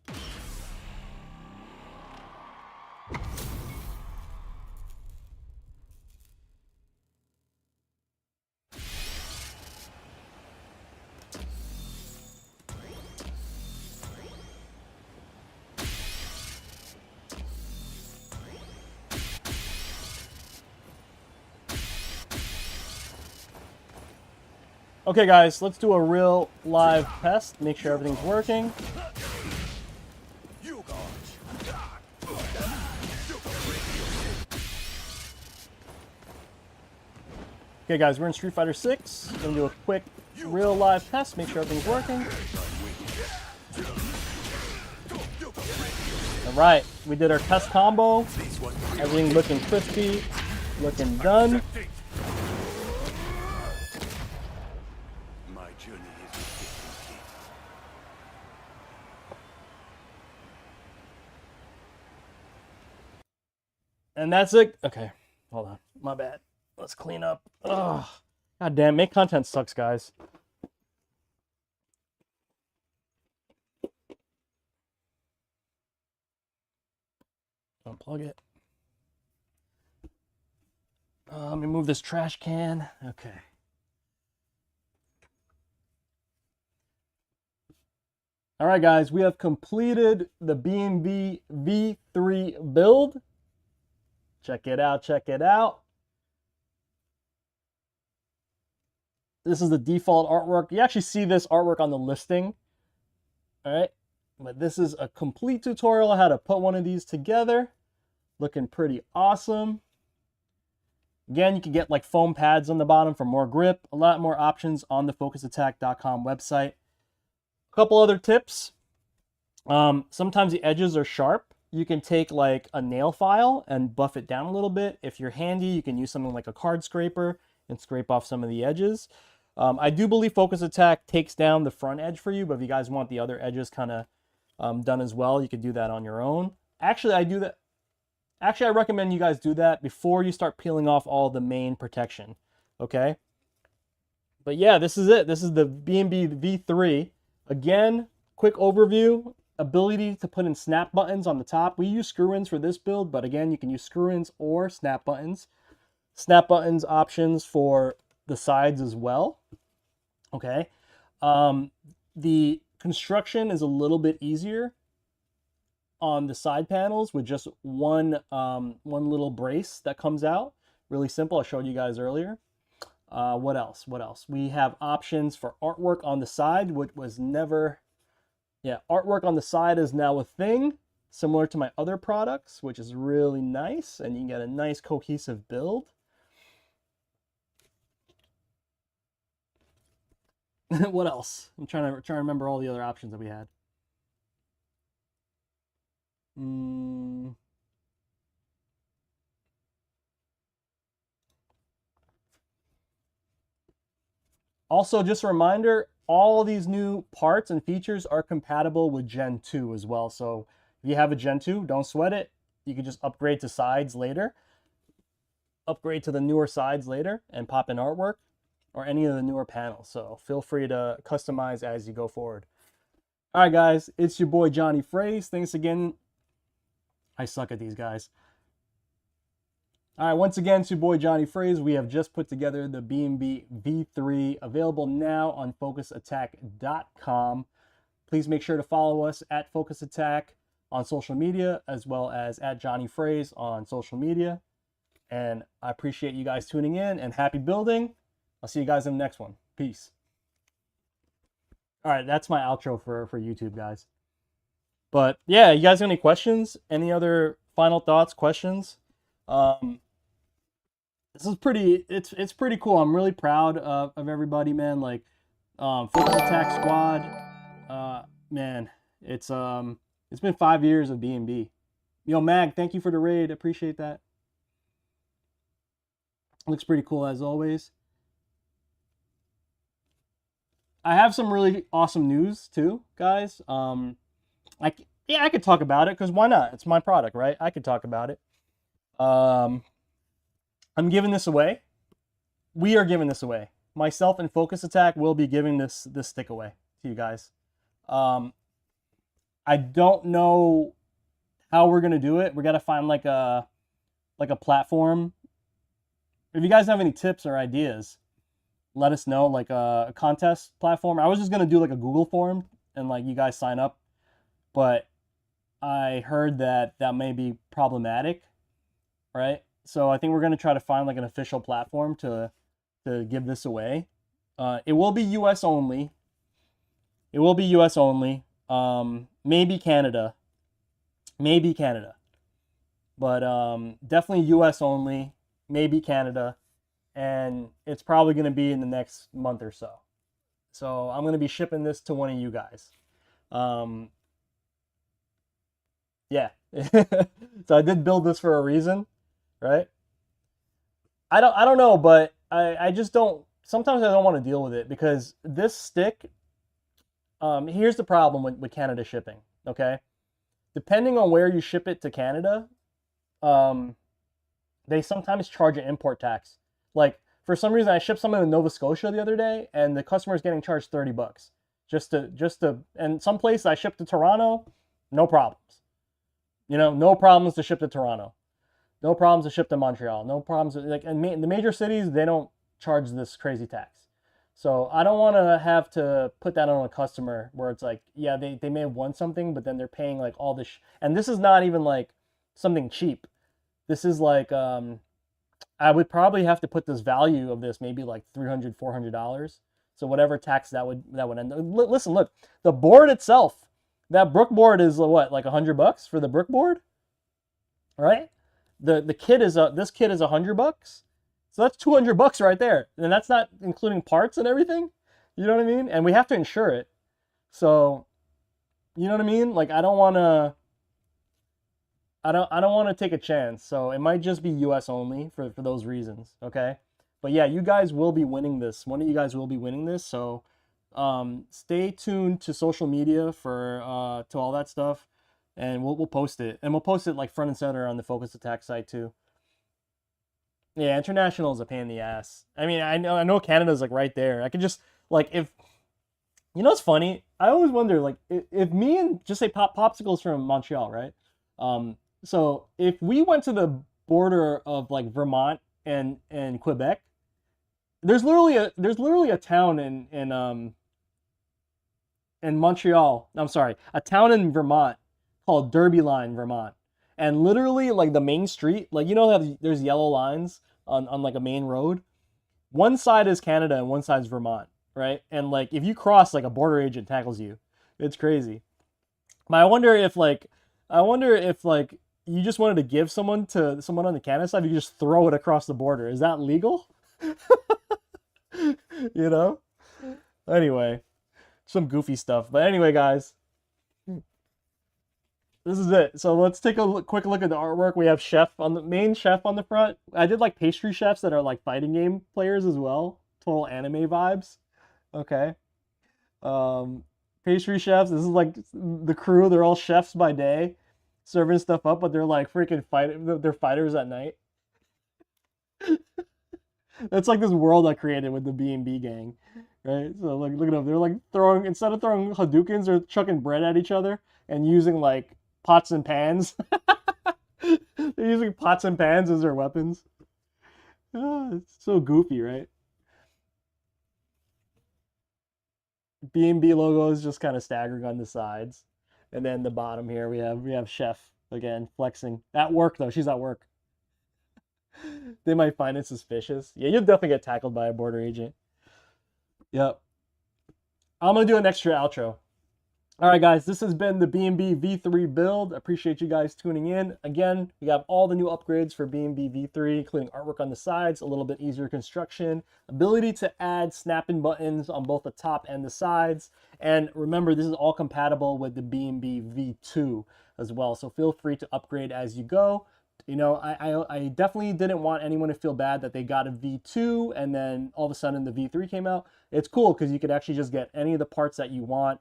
Okay, guys, let's do a real live test. Make sure everything's working. Okay, guys, we're in Street Fighter 6. Gonna do a quick real live test. Make sure everything's working. All right, we did our test combo. Everything looking crispy, looking done.
My journey is complete.
And that's it. Okay, hold on. My bad. Let's clean up. Ugh. God damn, make content sucks, guys. Unplug it. Let me move this trash can. Okay. All right, guys, we have completed the BnB V3 build. Check it out, check it out. This is the default artwork. You actually see this artwork on the listing. All right, but this is a complete tutorial on how to put one of these together. Looking pretty awesome. Again, you can get like foam pads on the bottom for more grip. A lot more options on the focusattack.com website. A couple other tips. Sometimes the edges are sharp. You can take like a nail file and buff it down a little bit. If you're handy, you can use something like a card scraper and scrape off some of the edges. I do believe Focus Attack takes down the front edge for you, but if you guys want the other edges kind of done as well, you could do that on your own. Actually, I do that. Actually, I recommend you guys do that before you start peeling off all the main protection, okay? But yeah, this is it. This is the BnB V3. Again, quick overview. Ability to put in snap buttons on the top. We use screw-ins for this build, but again, you can use screw-ins or snap buttons. Snap buttons options for the sides as well. Okay. The construction is a little bit easier on the side panels with just one little brace that comes out. Really simple. I showed you guys earlier. What else? What else? We have options for artwork on the side, which was never... Yeah, artwork on the side is now a thing, similar to my other products, which is really nice, and you can get a nice cohesive build. What else? I'm trying to remember all the other options that we had. Also, just a reminder, all these new parts and features are compatible with Gen 2 as well. So if you have a Gen 2, don't sweat it. You can just upgrade to sides later. Upgrade to the newer sides later and pop in artwork or any of the newer panels. So feel free to customize as you go forward. All right, guys, it's your boy Johnny Phrase. Thanks again. I suck at these guys. All right, once again, it's your boy Johnny Phrase. We have just put together the BnB V3, available now on focusattack.com. Please make sure to follow us at Focus Attack on social media, as well as at Johnny Phrase on social media. And I appreciate you guys tuning in, and happy building. I'll see you guys in the next one. Peace. All right, that's my outro for YouTube, guys. But yeah, you guys have any questions? Any other final thoughts, questions? This is pretty, it's pretty cool. I'm really proud of everybody, man. Like, Focus Attack Squad, man, it's been 5 years of BnB. Yo, Mag, thank you for the raid. Appreciate that. Looks pretty cool as always. I have some really awesome news too, guys. I could talk about it because why not? It's my product, right? I could talk about it. I'm giving this away. We are giving this away. Myself and Focus Attack will be giving this stick away to you guys. I don't know how we're gonna do it. We gotta find like a platform. If you guys have any tips or ideas, let us know. Like a contest platform. I was just gonna do like a Google form and like you guys sign up, but I heard that may be problematic, right? So I think we're gonna try to find like an official platform to give this away. It will be US only. It will be US only. Maybe Canada. Maybe Canada. But definitely US only. Maybe Canada. And it's probably going to be in the next month or so. So I'm going to be shipping this to one of you guys. Yeah. So I did build this for a reason, right? I don't know, but I just don't, sometimes I don't want to deal with it because this stick, here's the problem with Canada shipping, okay? Depending on where you ship it to Canada, they sometimes charge an import tax. Like, for some reason, I shipped something to Nova Scotia the other day, and the customer is getting charged $30 just to, and some place I shipped to Toronto, no problems. You know, no problems to ship to Toronto, no problems to ship to Montreal, no problems. Like, in the major cities, they don't charge this crazy tax. So I don't want to have to put that on a customer where it's like, yeah, they may have won something, but then they're paying like all this, and this is not even like something cheap. This is like, I would probably have to put this value of this maybe like $300, $400. So whatever tax that would end up. Listen, look, the board itself, that Brook board is what, like $100 for the Brook board, right? The kit is this kit is $100. So that's $200 right there, and that's not including parts and everything. You know what I mean? And we have to insure it. So, you know what I mean? Like, I don't want to take a chance. So it might just be US only for those reasons, okay? But yeah, you guys will be winning this. One of you guys will be winning this. So stay tuned to social media for to all that stuff, and we'll post it. And we'll post it like front and center on the Focus Attack site too. Yeah, international is a pain in the ass. I mean, I know Canada's like right there. I could just like if you know what's funny? I always wonder like if me and just say Popsicles from Montreal, right? So if we went to the border of like Vermont and Quebec, there's literally a town in Montreal. I'm sorry, a town in Vermont called Derby Line, Vermont. And literally like the main street, like you know how there's yellow lines on like a main road. One side is Canada and one side is Vermont, right? And like if you cross, like a border agent tackles you. It's crazy. But I wonder if like you just wanted to give someone to someone on the Canada side, you could just throw it across the border. Is that legal? You know? Anyway, some goofy stuff. But anyway, guys, this is it. So let's take a quick look at the artwork. We have main chef on the front. I did like pastry chefs that are like fighting game players as well. Total anime vibes. Okay. Pastry chefs. This is like the crew. They're all chefs by day, serving stuff up, but they're like freaking they're fighters at night. That's like this world I created with the BnB gang, right? So like, look at them. They're like instead of throwing Hadoukens, they're chucking bread at each other and using like pots and pans. They're using pots and pans as their weapons. It's so goofy, right? BnB logo is just kind of staggering on the sides, and then the bottom here we have Chef again flexing at work though. She's at work. They might find it suspicious. Yeah, you'll definitely get tackled by a border agent. Yep. I'm gonna do an extra outro. All right, guys, this has been the BnB V3 build. Appreciate you guys tuning in. Again, we have all the new upgrades for BnB V3, including artwork on the sides, a little bit easier construction, ability to add snap-in buttons on both the top and the sides. And remember, this is all compatible with the BnB V2 as well. So feel free to upgrade as you go. You know, I definitely didn't want anyone to feel bad that they got a V2 and then all of a sudden the V3 came out. It's cool because you could actually just get any of the parts that you want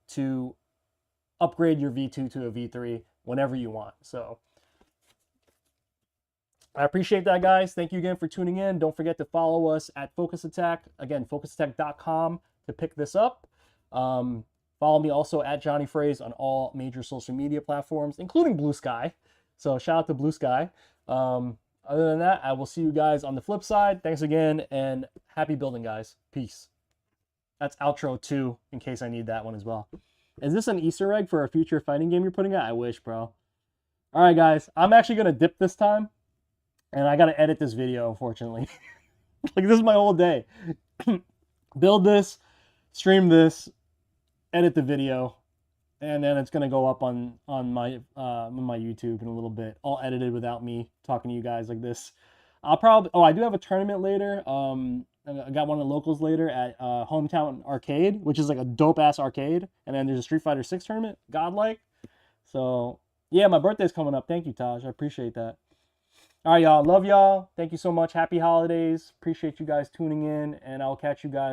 to upgrade your V2 to a V3 whenever you want. So I appreciate that, guys. Thank you again for tuning in. Don't forget to follow us at Focus Attack. Again, focusattack.com to pick this up. Follow me also at Johnny Phrase on all major social media platforms, including Blue Sky. So shout out to Blue Sky. Other than that, I will see you guys on the flip side. Thanks again, and happy building, guys. Peace. That's outro 2, in case I need that one as well. Is this an Easter egg for a future fighting game you're putting out? I wish, bro. All right, guys. I'm actually going to dip this time, and I got to edit this video, unfortunately. Like, this is my whole day. Build this, stream this, edit the video, and then it's going to go up on my YouTube in a little bit, all edited without me talking to you guys like this. I'll probably... Oh, I do have a tournament later. I got one of the locals later at Hometown Arcade, which is like a dope-ass arcade. And then there's a Street Fighter 6 tournament, godlike. So, yeah, my birthday's coming up. Thank you, Taj. I appreciate that. All right, y'all. Love y'all. Thank you so much. Happy holidays. Appreciate you guys tuning in, and I'll catch you guys